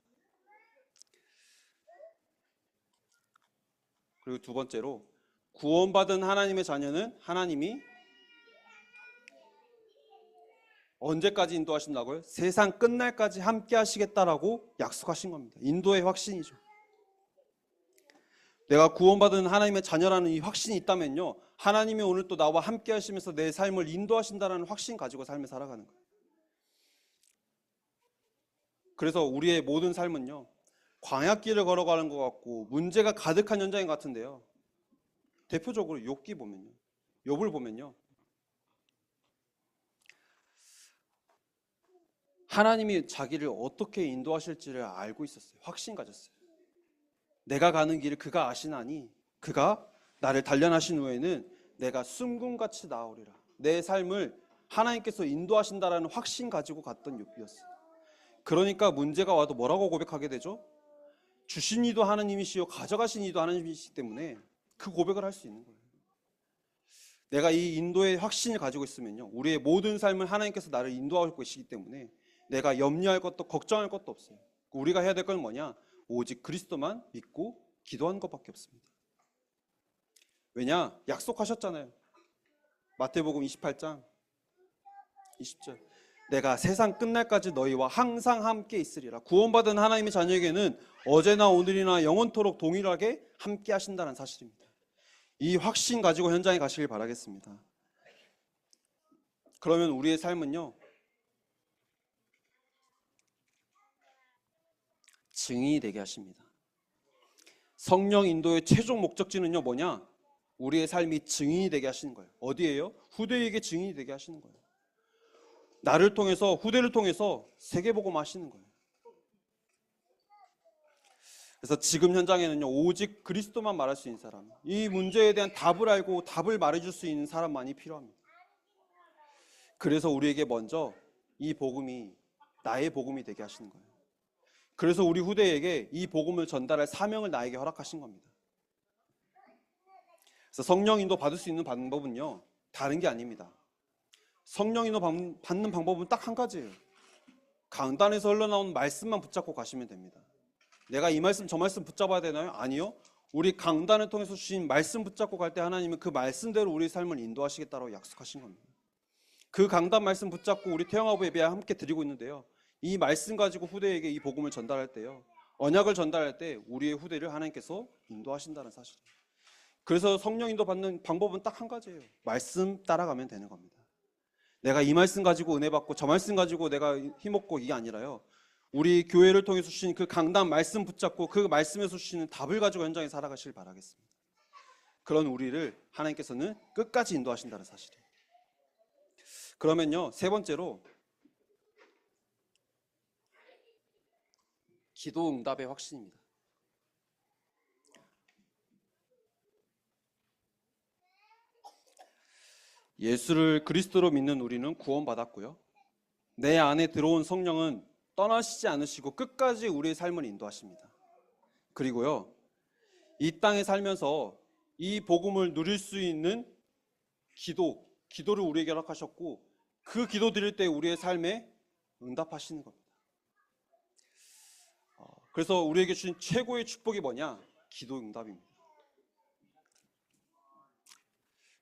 그리고 두 번째로, 구원받은 하나님의 자녀는 하나님이 언제까지 인도하신다고요? 세상 끝날까지 함께 하시겠다라고 약속하신 겁니다. 인도의 확신이죠. 내가 구원받은 하나님의 자녀라는 이 확신이 있다면요, 하나님이 오늘 또 나와 함께 하시면서 내 삶을 인도하신다는 확신 가지고 삶을 살아가는 거예요. 그래서 우리의 모든 삶은요, 광야길을 걸어가는 것 같고 문제가 가득한 현장인 것 같은데요, 대표적으로 욥기 보면요, 욥을 보면요, 하나님이 자기를 어떻게 인도하실지를 알고 있었어요. 확신 가졌어요. 내가 가는 길을 그가 아시나니 그가 나를 단련하신 후에는 내가 숨금같이 나으리라. 내 삶을 하나님께서 인도하신다라는 확신 가지고 갔던 욥이었어요. 그러니까 문제가 와도 뭐라고 고백하게 되죠? 주신 이도 하나님이시요 가져가신 이도 하나님이시기 때문에 그 고백을 할 수 있는 거예요. 내가 이 인도의 확신을 가지고 있으면요, 우리의 모든 삶을 하나님께서 나를 인도하실 것이기 때문에 내가 염려할 것도 걱정할 것도 없어요. 우리가 해야 될 건 뭐냐? 오직 그리스도만 믿고 기도하는 것밖에 없습니다. 왜냐? 약속하셨잖아요. 마태복음 28장 20절. 내가 세상 끝날까지 너희와 항상 함께 있으리라. 구원받은 하나님의 자녀에게는 어제나 오늘이나 영원토록 동일하게 함께 하신다는 사실입니다. 이 확신 가지고 현장에 가시길 바라겠습니다. 그러면 우리의 삶은요, 증인이 되게 하십니다. 성령 인도의 최종 목적지는요, 뭐냐? 우리의 삶이 증인이 되게 하시는 거예요. 어디에요? 후대에게 증인이 되게 하시는 거예요. 나를 통해서, 후대를 통해서 세계복음 하시는 거예요. 그래서 지금 현장에는요, 오직 그리스도만 말할 수 있는 사람, 이 문제에 대한 답을 알고 답을 말해줄 수 있는 사람만이 필요합니다. 그래서 우리에게 먼저 이 복음이 나의 복음이 되게 하시는 거예요. 그래서 우리 후대에게 이 복음을 전달할 사명을 나에게 허락하신 겁니다. 그래서 성령 인도 받을 수 있는 방법은요, 다른 게 아닙니다. 성령 인도 받는 방법은 딱 한 가지예요. 강단에서 흘러나오는 말씀만 붙잡고 가시면 됩니다. 내가 이 말씀 저 말씀 붙잡아야 되나요? 아니요. 우리 강단을 통해서 주신 말씀 붙잡고 갈 때 하나님은 그 말씀대로 우리 삶을 인도하시겠다고 약속하신 겁니다. 그 강단 말씀 붙잡고 우리 태영아부 예배 함께 드리고 있는데요, 이 말씀 가지고 후대에게 이 복음을 전달할 때요, 언약을 전달할 때 우리의 후대를 하나님께서 인도하신다는 사실입니다. 그래서 성령 인도 받는 방법은 딱 한 가지예요. 말씀 따라가면 되는 겁니다. 내가 이 말씀 가지고 은혜 받고 저 말씀 가지고 내가 힘없고 이게 아니라요, 우리 교회를 통해서 주신 그 강단 말씀 붙잡고 그 말씀에서 주시는 답을 가지고 현장에 살아가시길 바라겠습니다. 그런 우리를 하나님께서는 끝까지 인도하신다는 사실이에요. 그러면요, 세 번째로, 기도 응답의 확신입니다. 예수를 그리스도로 믿는 우리는 구원받았고요, 내 안에 들어온 성령은 떠나시지 않으시고 끝까지 우리의 삶을 인도하십니다. 그리고요, 이 땅에 살면서 이 복음을 누릴 수 있는 기도를 우리에게 허락하셨고, 그 기도 드릴 때 우리의 삶에 응답하시는 겁니다. 그래서 우리에게 주신 최고의 축복이 뭐냐? 기도 응답입니다.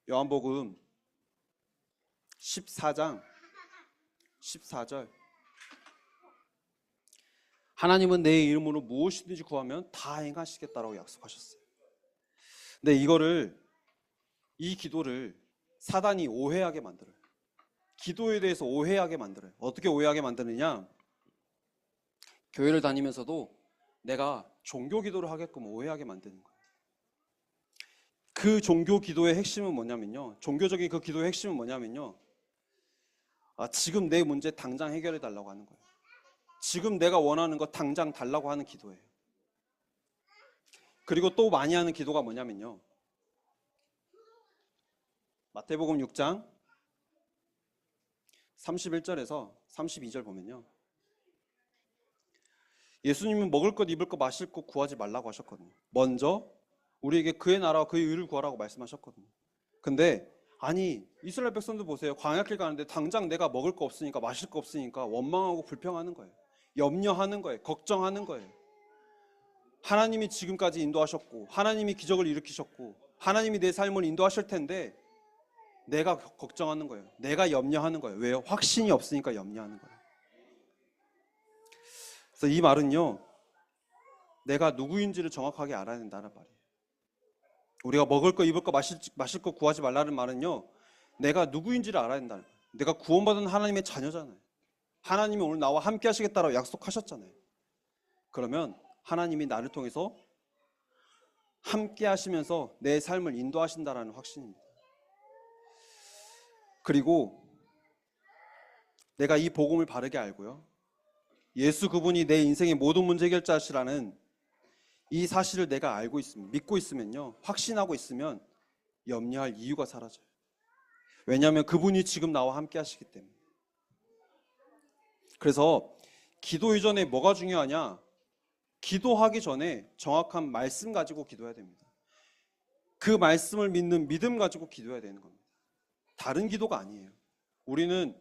요한복음 14장 14절. 하나님은 내 이름으로 무엇이든지 구하면 다 행하시겠다라고 약속하셨어요. 근데 이 기도를 사단이 오해하게 만들어요. 기도에 대해서 오해하게 만들어요. 어떻게 오해하게 만드느냐? 교회를 다니면서도 내가 종교 기도를 하게끔 오해하게 만드는 거예요. 그 종교 기도의 핵심은 뭐냐면요. 종교적인 그 기도의 핵심은 뭐냐면요. 지금 내 문제 당장 해결해 달라고 하는 거예요. 지금 내가 원하는 거 당장 달라고 하는 기도예요. 그리고 또 많이 하는 기도가 뭐냐면요. 마태복음 6장 31절에서 32절 보면요. 예수님은 먹을 것, 입을 것, 마실 것 구하지 말라고 하셨거든요. 먼저 우리에게 그의 나라와 그의 의를 구하라고 말씀하셨거든요. 근데 아니 이스라엘 백성들 보세요. 광야길 가는데 당장 내가 먹을 거 없으니까 마실 거 없으니까 원망하고 불평하는 거예요. 염려하는 거예요. 걱정하는 거예요. 하나님이 지금까지 인도하셨고 하나님이 기적을 일으키셨고 하나님이 내 삶을 인도하실 텐데 내가 걱정하는 거예요. 내가 염려하는 거예요. 왜요? 확신이 없으니까 염려하는 거예요. 그래서 이 말은요. 내가 누구인지를 정확하게 알아야 된다는 말이에요. 우리가 먹을 거, 입을 거, 마실 거 구하지 말라는 말은요. 내가 누구인지를 알아야 된다는 거예요. 내가 구원받은 하나님의 자녀잖아요. 하나님이 오늘 나와 함께 하시겠다라고 약속하셨잖아요. 그러면 하나님이 나를 통해서 함께 하시면서 내 삶을 인도하신다라는 확신입니다. 그리고 내가 이 복음을 바르게 알고요. 예수 그분이 내 인생의 모든 문제 해결자시라는 이 사실을 내가 알고 있으면, 믿고 있으면요. 확신하고 있으면 염려할 이유가 사라져요. 왜냐하면 그분이 지금 나와 함께 하시기 때문에. 그래서 기도 이전에 뭐가 중요하냐? 기도하기 전에 정확한 말씀 가지고 기도해야 됩니다. 그 말씀을 믿는 믿음 가지고 기도해야 되는 겁니다. 다른 기도가 아니에요. 우리는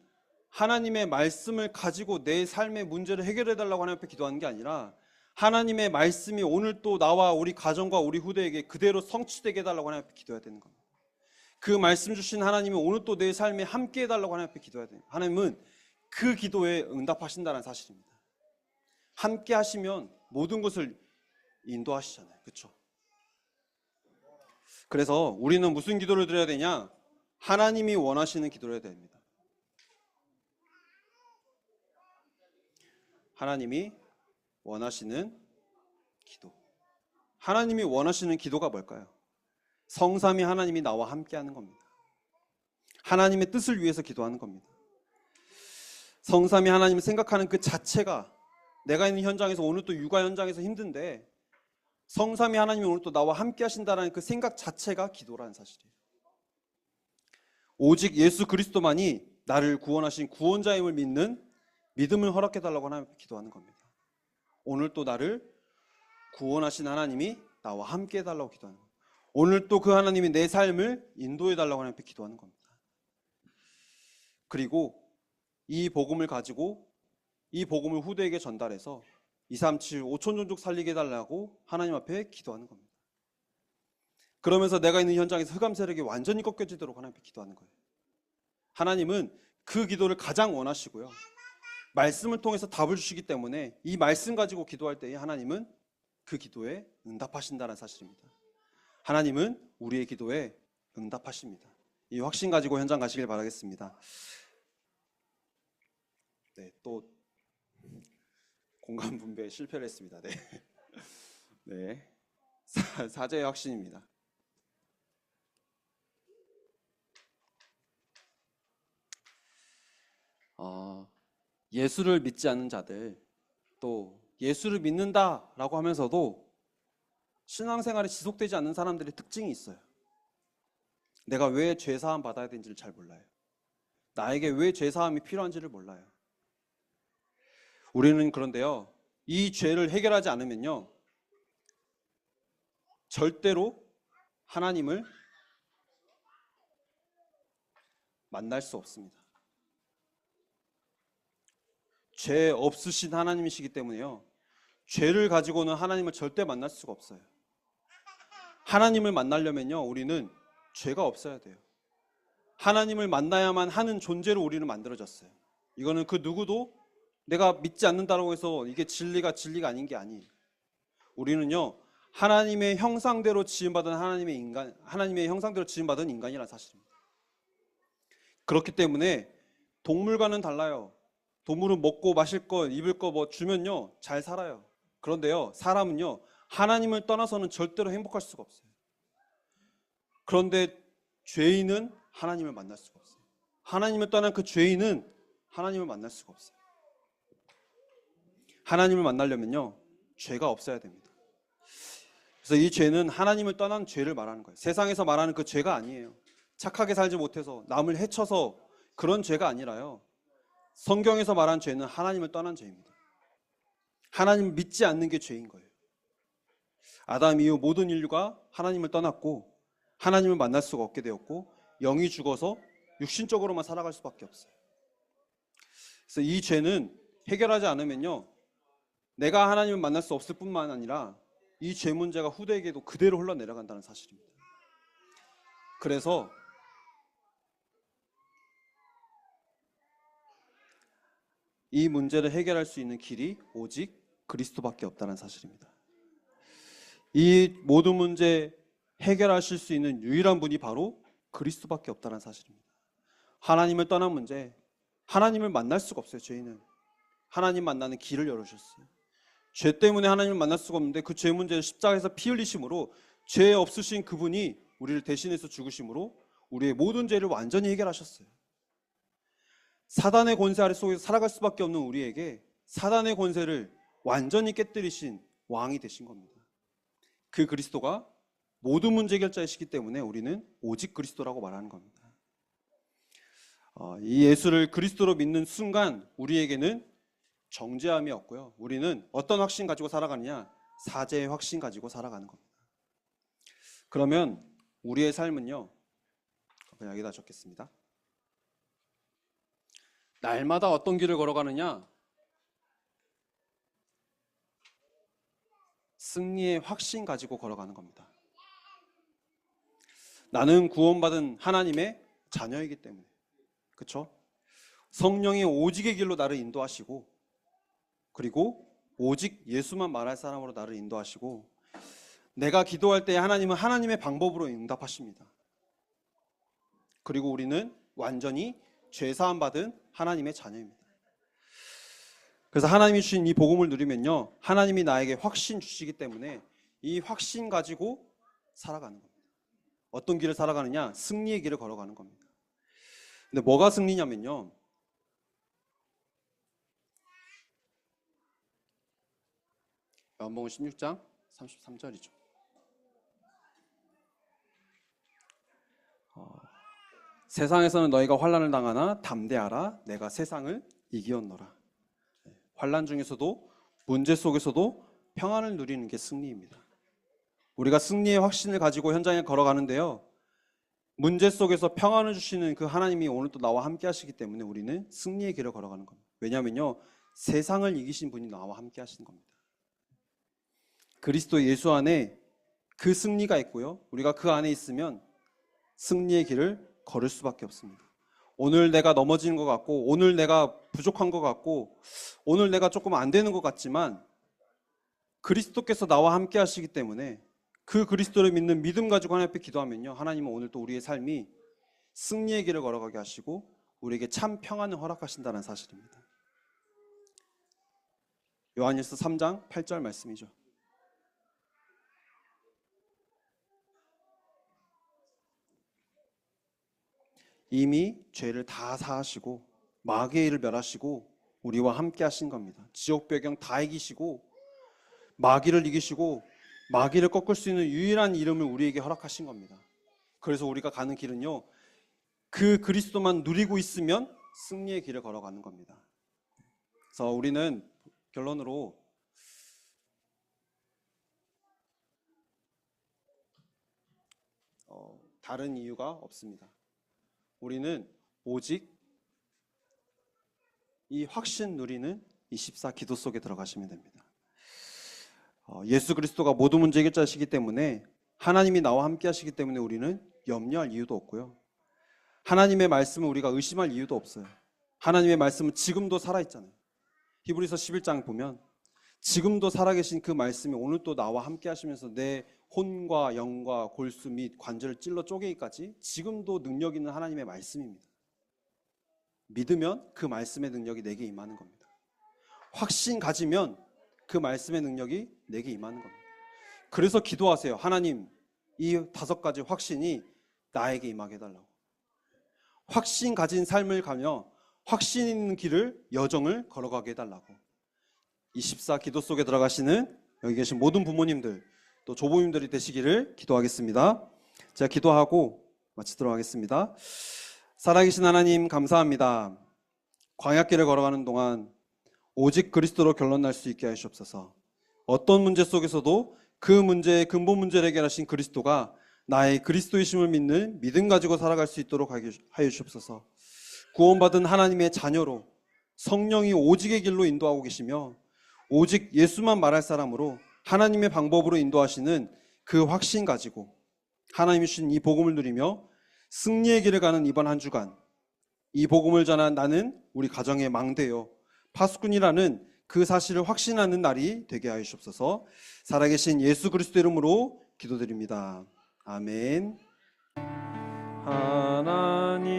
하나님의 말씀을 가지고 내 삶의 문제를 해결해 달라고 하나님 앞에 기도하는 게 아니라 하나님의 말씀이 오늘 또 나와 우리 가정과 우리 후대에게 그대로 성취되게 해달라고 하나님 앞에 기도해야 되는 겁니다. 그 말씀 주신 하나님이 오늘 또 내 삶에 함께 해달라고 하나님 앞에 기도해야 돼요. 하나님은 그 기도에 응답하신다는 사실입니다. 함께 하시면 모든 것을 인도하시잖아요. 그렇죠? 그래서 우리는 무슨 기도를 드려야 되냐? 하나님이 원하시는 기도를 해야 됩니다. 하나님이 원하시는 기도. 하나님이 원하시는 기도가 뭘까요? 성삼위 하나님이 나와 함께하는 겁니다. 하나님의 뜻을 위해서 기도하는 겁니다. 성삼위 하나님을 생각하는 그 자체가 내가 있는 현장에서 오늘 또 육아 현장에서 힘든데 성삼위 하나님이 오늘 또 나와 함께 하신다는 그 생각 자체가 기도라는 사실이에요. 오직 예수 그리스도만이 나를 구원하신 구원자임을 믿는 믿음을 허락해달라고 하나님 앞에 기도하는 겁니다. 오늘 또 나를 구원하신 하나님이 나와 함께 해달라고 기도하는 겁니다. 오늘 또 그 하나님이 내 삶을 인도해달라고 하나님 앞에 기도하는 겁니다. 그리고 이 복음을 가지고 이 복음을 후대에게 전달해서 237 5천 종족 살리게 해달라고 하나님 앞에 기도하는 겁니다. 그러면서 내가 있는 현장에서 흑암 세력이 완전히 꺾여지도록 하나님 앞에 기도하는 거예요. 하나님은 그 기도를 가장 원하시고요. 말씀을 통해서 답을 주시기 때문에 이 말씀 가지고 기도할 때에 하나님은 그 기도에 응답하신다는 사실입니다. 하나님은 우리의 기도에 응답하십니다. 이 확신 가지고 현장 가시길 바라겠습니다. 네, 또 공간 분배에 실패를 했습니다. 네, 네, 사제의 확신입니다. 예수를 믿지 않는 자들, 또 예수를 믿는다라고 하면서도 신앙생활이 지속되지 않는 사람들의 특징이 있어요. 내가 왜 죄사함 받아야 되는지를 잘 몰라요. 나에게 왜 죄사함이 필요한지를 몰라요. 우리는 그런데요, 이 죄를 해결하지 않으면요, 절대로 하나님을 만날 수 없습니다. 죄 없으신 하나님이시기 때문에요, 죄를 가지고는 하나님을 절대 만날 수가 없어요. 하나님을 만나려면요, 우리는 죄가 없어야 돼요. 하나님을 만나야만 하는 존재로 우리는 만들어졌어요. 이거는 그 누구도 내가 믿지 않는다고 해서 이게 진리가 아닌 게 아니에요. 우리는요, 하나님의 형상대로 지음받은 하나님의 형상대로 지음받은 인간이라는 사실입니다. 그렇기 때문에 동물과는 달라요. 동물은 먹고 마실 거, 입을 거 뭐 주면요, 잘 살아요. 그런데요, 사람은요, 하나님을 떠나서는 절대로 행복할 수가 없어요. 그런데 죄인은 하나님을 만날 수가 없어요. 하나님을 떠난 그 죄인은 하나님을 만날 수가 없어요. 하나님을 만나려면요, 죄가 없어야 됩니다. 그래서 이 죄는 하나님을 떠난 죄를 말하는 거예요. 세상에서 말하는 그 죄가 아니에요. 착하게 살지 못해서 남을 해쳐서 그런 죄가 아니라요, 성경에서 말하는 죄는 하나님을 떠난 죄입니다. 하나님을 믿지 않는 게 죄인 거예요. 아담 이후 모든 인류가 하나님을 떠났고 하나님을 만날 수가 없게 되었고 영이 죽어서 육신적으로만 살아갈 수밖에 없어요. 그래서 이 죄는 해결하지 않으면요, 내가 하나님을 만날 수 없을 뿐만 아니라 이 죄 문제가 후대에게도 그대로 흘러내려간다는 사실입니다. 그래서 이 문제를 해결할 수 있는 길이 오직 그리스도밖에 없다는 사실입니다. 이 모든 문제 해결하실 수 있는 유일한 분이 바로 그리스도밖에 없다는 사실입니다. 하나님을 떠난 문제, 하나님을 만날 수가 없어요. 죄인은 하나님 만나는 길을 열어주셨어요. 죄 때문에 하나님을 만날 수가 없는데 그 죄 문제를 십자가에서 피 흘리심으로 죄 없으신 그분이 우리를 대신해서 죽으심으로 우리의 모든 죄를 완전히 해결하셨어요. 사단의 권세 아래 속에서 살아갈 수밖에 없는 우리에게 사단의 권세를 완전히 깨뜨리신 왕이 되신 겁니다. 그 그리스도가 모든 문제 해결자이시기 때문에 우리는 오직 그리스도라고 말하는 겁니다. 이 예수를 그리스도로 믿는 순간 우리에게는 정죄함이 없고요, 우리는 어떤 확신 가지고 살아가느냐? 사죄의 확신 가지고 살아가는 겁니다. 그러면 우리의 삶은요, 그냥 여기다 적겠습니다. 날마다 어떤 길을 걸어가느냐? 승리의 확신 가지고 걸어가는 겁니다. 나는 구원받은 하나님의 자녀이기 때문에, 그렇죠? 성령이 오직의 길로 나를 인도하시고, 그리고 오직 예수만 말할 사람으로 나를 인도하시고, 내가 기도할 때 하나님은 하나님의 방법으로 응답하십니다. 그리고 우리는 완전히 죄사함 받은 하나님의 자녀입니다. 그래서 하나님이 주신 이 복음을 누리면요, 하나님이 나에게 확신 주시기 때문에 이 확신 가지고 살아가는 겁니다. 어떤 길을 살아가느냐? 승리의 길을 걸어가는 겁니다. 근데 뭐가 승리냐면요, 요한복음 16장 33절이죠. 세상에서는 너희가 환난을 당하나 담대하라, 내가 세상을 이기었노라. 환난 중에서도 문제 속에서도 평안을 누리는 게 승리입니다. 우리가 승리의 확신을 가지고 현장에 걸어가는데요, 문제 속에서 평안을 주시는 그 하나님이 오늘 또 나와 함께 하시기 때문에 우리는 승리의 길을 걸어가는 겁니다. 왜냐하면요, 세상을 이기신 분이 나와 함께 하시는 겁니다. 그리스도 예수 안에 그 승리가 있고요, 우리가 그 안에 있으면 승리의 길을 걸을 수밖에 없습니다. 오늘 내가 넘어지는 것 같고, 오늘 내가 부족한 것 같고, 오늘 내가 조금 안 되는 것 같지만 그리스도께서 나와 함께 하시기 때문에 그 그리스도를 믿는 믿음 가지고 하나님 앞에 기도하면요, 하나님은 오늘 또 우리의 삶이 승리의 길을 걸어가게 하시고 우리에게 참 평안을 허락하신다는 사실입니다. 요한일서 3장 8절 말씀이죠. 이미 죄를 다 사하시고 마귀의 일을 멸하시고 우리와 함께 하신 겁니다. 지옥 배경 다 이기시고 마귀를 이기시고 마귀를 꺾을 수 있는 유일한 이름을 우리에게 허락하신 겁니다. 그래서 우리가 가는 길은요, 그 그리스도만 누리고 있으면 승리의 길을 걸어가는 겁니다. 그래서 우리는 결론으로 다른 이유가 없습니다. 우리는 오직 이 확신 누리는 24 기도 속에 들어가시면 됩니다. 예수 그리스도가 모든 문제 해결자시기 때문에, 하나님이 나와 함께 하시기 때문에 우리는 염려할 이유도 없고요, 하나님의 말씀을 우리가 의심할 이유도 없어요. 하나님의 말씀은 지금도 살아있잖아요. 히브리서 11장 보면 지금도 살아계신 그 말씀이 오늘 또 나와 함께 하시면서 내 혼과 영과 골수 및 관절을 찔러 쪼개기까지 지금도 능력 있는 하나님의 말씀입니다. 믿으면 그 말씀의 능력이 내게 임하는 겁니다. 확신 가지면 그 말씀의 능력이 내게 임하는 겁니다. 그래서 기도하세요. 하나님, 이 5가지 확신이 나에게 임하게 해달라고. 확신 가진 삶을 가며 확신 있는 길을, 여정을 걸어가게 해달라고. 24 기도 속에 들어가시는 여기 계신 모든 부모님들, 또 조부모님들이 되시기를 기도하겠습니다. 제가 기도하고 마치도록 하겠습니다. 살아계신 하나님 감사합니다. 광야길을 걸어가는 동안 오직 그리스도로 결론 날 수 있게 하시옵소서. 어떤 문제 속에서도 그 문제의 근본 문제를 해결하신 그리스도가 나의 그리스도이심을 믿는 믿음 가지고 살아갈 수 있도록 하여 주옵소서. 구원받은 하나님의 자녀로 성령이 오직의 길로 인도하고 계시며 오직 예수만 말할 사람으로 하나님의 방법으로 인도하시는 그 확신 가지고 하나님이 주신 이 복음을 누리며 승리의 길을 가는 이번 한 주간, 이 복음을 전한 나는 우리 가정의 망대요 파수꾼이라는 그 사실을 확신하는 날이 되게 하여 주옵소서. 살아계신 예수 그리스도 이름으로 기도드립니다. 아멘. 하나님,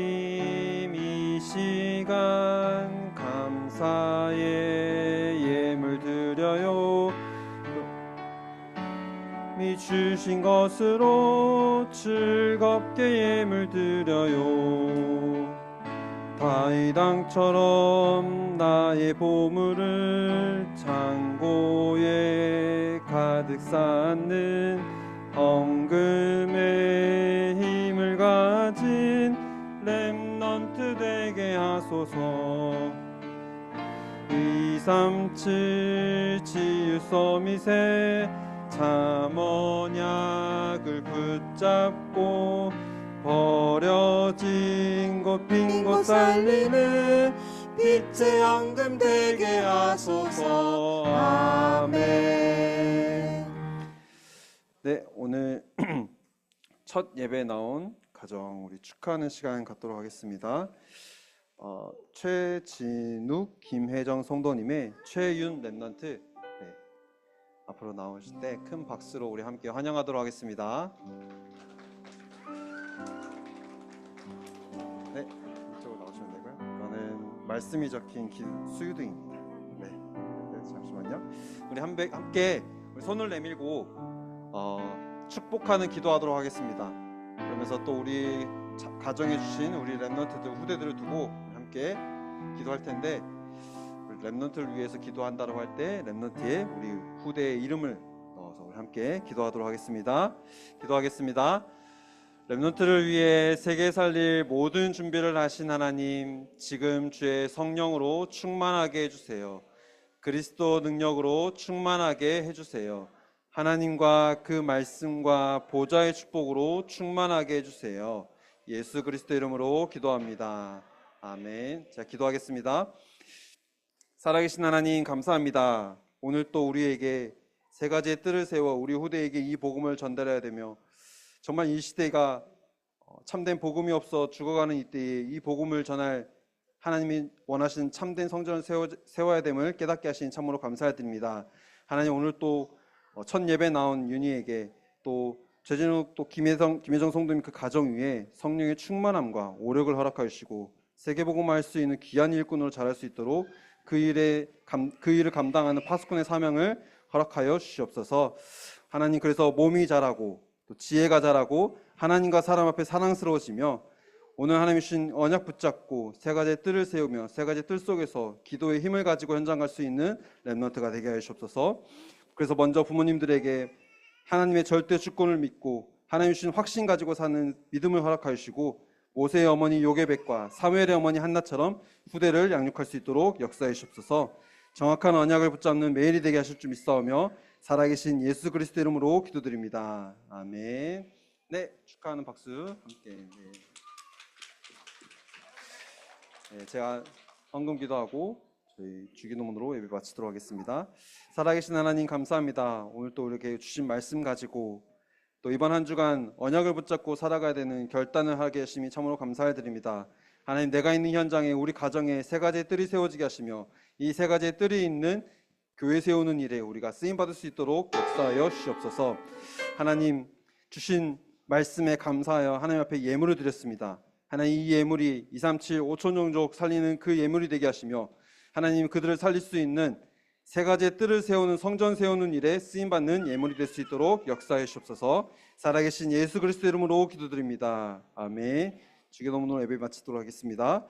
이 시간 감사의 예물 드려요. 주신 것으로 즐겁게 예물 드려요. 다이당처럼 나의 보물을 창고에 가득 쌓는 헌금의 힘을 가진 렘넌트 되게 하소서. 237 치유 서밋에 참언약을 붙잡고 버려진 곳 빈 곳 살리는 빛의 헌금 되게 하소서. 아멘. 네, 오늘 첫 예배 나온 가정 우리 축하하는 시간 갖도록 하겠습니다. 최진욱, 김혜정 성도님의 최윤 랩넌트 앞으로 나오실 때 큰 박수로 우리 함께 환영하도록 하겠습니다. 네, 이쪽으로 나오시면 되고요. 이거는 말씀이 적힌 수유등입니다. 네, 잠시만요. 우리 함께 우리 손을 내밀고 축복하는 기도하도록 하겠습니다. 그러면서 또 우리 가정해 주신 우리 랩넌트들 후대들을 두고 함께 기도할 텐데, 랩넌트를 위해서 기도한다고 할 때 랩넌트에 우리 후대의 이름을 넣어서 우리 함께 기도하도록 하겠습니다. 기도하겠습니다. 랩넌트를 위해 세계 살릴 모든 준비를 하신 하나님, 지금 주의 성령으로 충만하게 해주세요. 그리스도 능력으로 충만하게 해주세요. 하나님과 그 말씀과 보좌의 축복으로 충만하게 해주세요. 예수 그리스도 이름으로 기도합니다. 아멘. 자, 기도하겠습니다. 살아계신 하나님 감사합니다. 오늘 또 우리에게 3가지의 뜰을 세워 우리 후대에게 이 복음을 전달해야 되며, 정말 이 시대가 참된 복음이 없어 죽어가는 이때에 이 복음을 전할 하나님이 원하시는 참된 성전을 세워야 됨을 깨닫게 하신 참으로 감사드립니다. 하나님, 오늘 또 첫 예배 나온 윤희에게 또 최진욱 또 김혜정 성도님 그 가정 위에 성령의 충만함과 오력을 허락하여 주시고 세계복음화할 수 있는 귀한 일꾼으로 자랄 수 있도록 그 일을 감당하는 파수꾼의 사명을 허락하여 주시옵소서. 하나님, 그래서 몸이 자라고 또 지혜가 자라고 하나님과 사람 앞에 사랑스러워지며 오늘 하나님이 주신 언약 붙잡고 3가지의 뜰을 세우며 3가지 뜰 속에서 기도의 힘을 가지고 현장 갈 수 있는 랩넌트가 되게 하여 주옵소서. 그래서 먼저 부모님들에게 하나님의 절대 주권을 믿고 하나님 주신 확신 가지고 사는 믿음을 허락하여 주시고, 모세의 어머니 요게벳과 사무엘의 어머니 한나처럼 후대를 양육할 수 있도록 역사해 주옵소서. 정확한 언약을 붙잡는 매일이 되게 하실 줄 믿사오며 살아계신 예수 그리스도 이름으로 기도드립니다. 아멘. 네, 축하하는 박수 함께. 네, 제가 헌금 기도하고 저희 주기도문으로 예배 마치도록 하겠습니다. 살아계신 하나님 감사합니다. 오늘 또 이렇게 주신 말씀 가지고 또 이번 한 주간 언약을 붙잡고 살아가야 되는 결단을 하게 하심이 참으로 감사를 드립니다. 하나님, 내가 있는 현장에 우리 가정에 세 가지의 뜰이 세워지게 하시며 이 세 가지의 뜰이 있는 교회 세우는 일에 우리가 쓰임받을 수 있도록 역사하여 주시옵소서. 하나님 주신 말씀에 감사하여 하나님 앞에 예물을 드렸습니다. 하나님, 이 예물이 237 5천 종족 살리는 그 예물이 되게 하시며 하나님, 그들을 살릴 수 있는 세 가지의 뜰을 세우는 성전 세우는 일에 쓰임받는 예물이 될 수 있도록 역사해 주옵소서. 살아계신 예수 그리스도 이름으로 기도드립니다. 아멘. 주기도문으로 예배 마치도록 하겠습니다.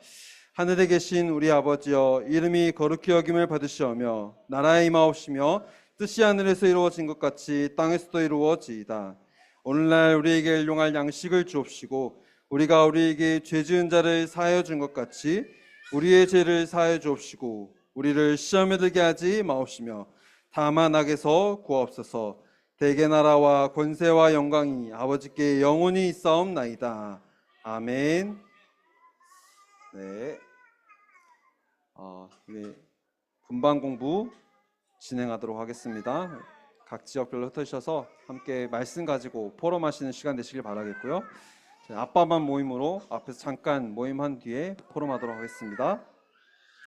하늘에 계신 우리 아버지여, 이름이 거룩히 여김을 받으시오며 나라에 임하옵시며 뜻이 하늘에서 이루어진 것 같이 땅에서도 이루어지이다. 오늘날 우리에게 일용할 양식을 주옵시고 우리가 우리에게 죄 지은 자를 사하여 준 것 같이 우리의 죄를 사하여 주옵시고 우리를 시험에 들게 하지 마옵시며 다만 악에서 구하옵소서. 대개 나라와 권세와 영광이 아버지께 영원히 있사옵나이다. 아멘. 네. 우리 분반 공부 진행하도록 하겠습니다. 각 지역별로 흩어지셔서 함께 말씀 가지고 포럼하시는 시간 되시길 바라겠고요. 아빠만 모임으로 앞에서 잠깐 모임한 뒤에 포럼하도록 하겠습니다.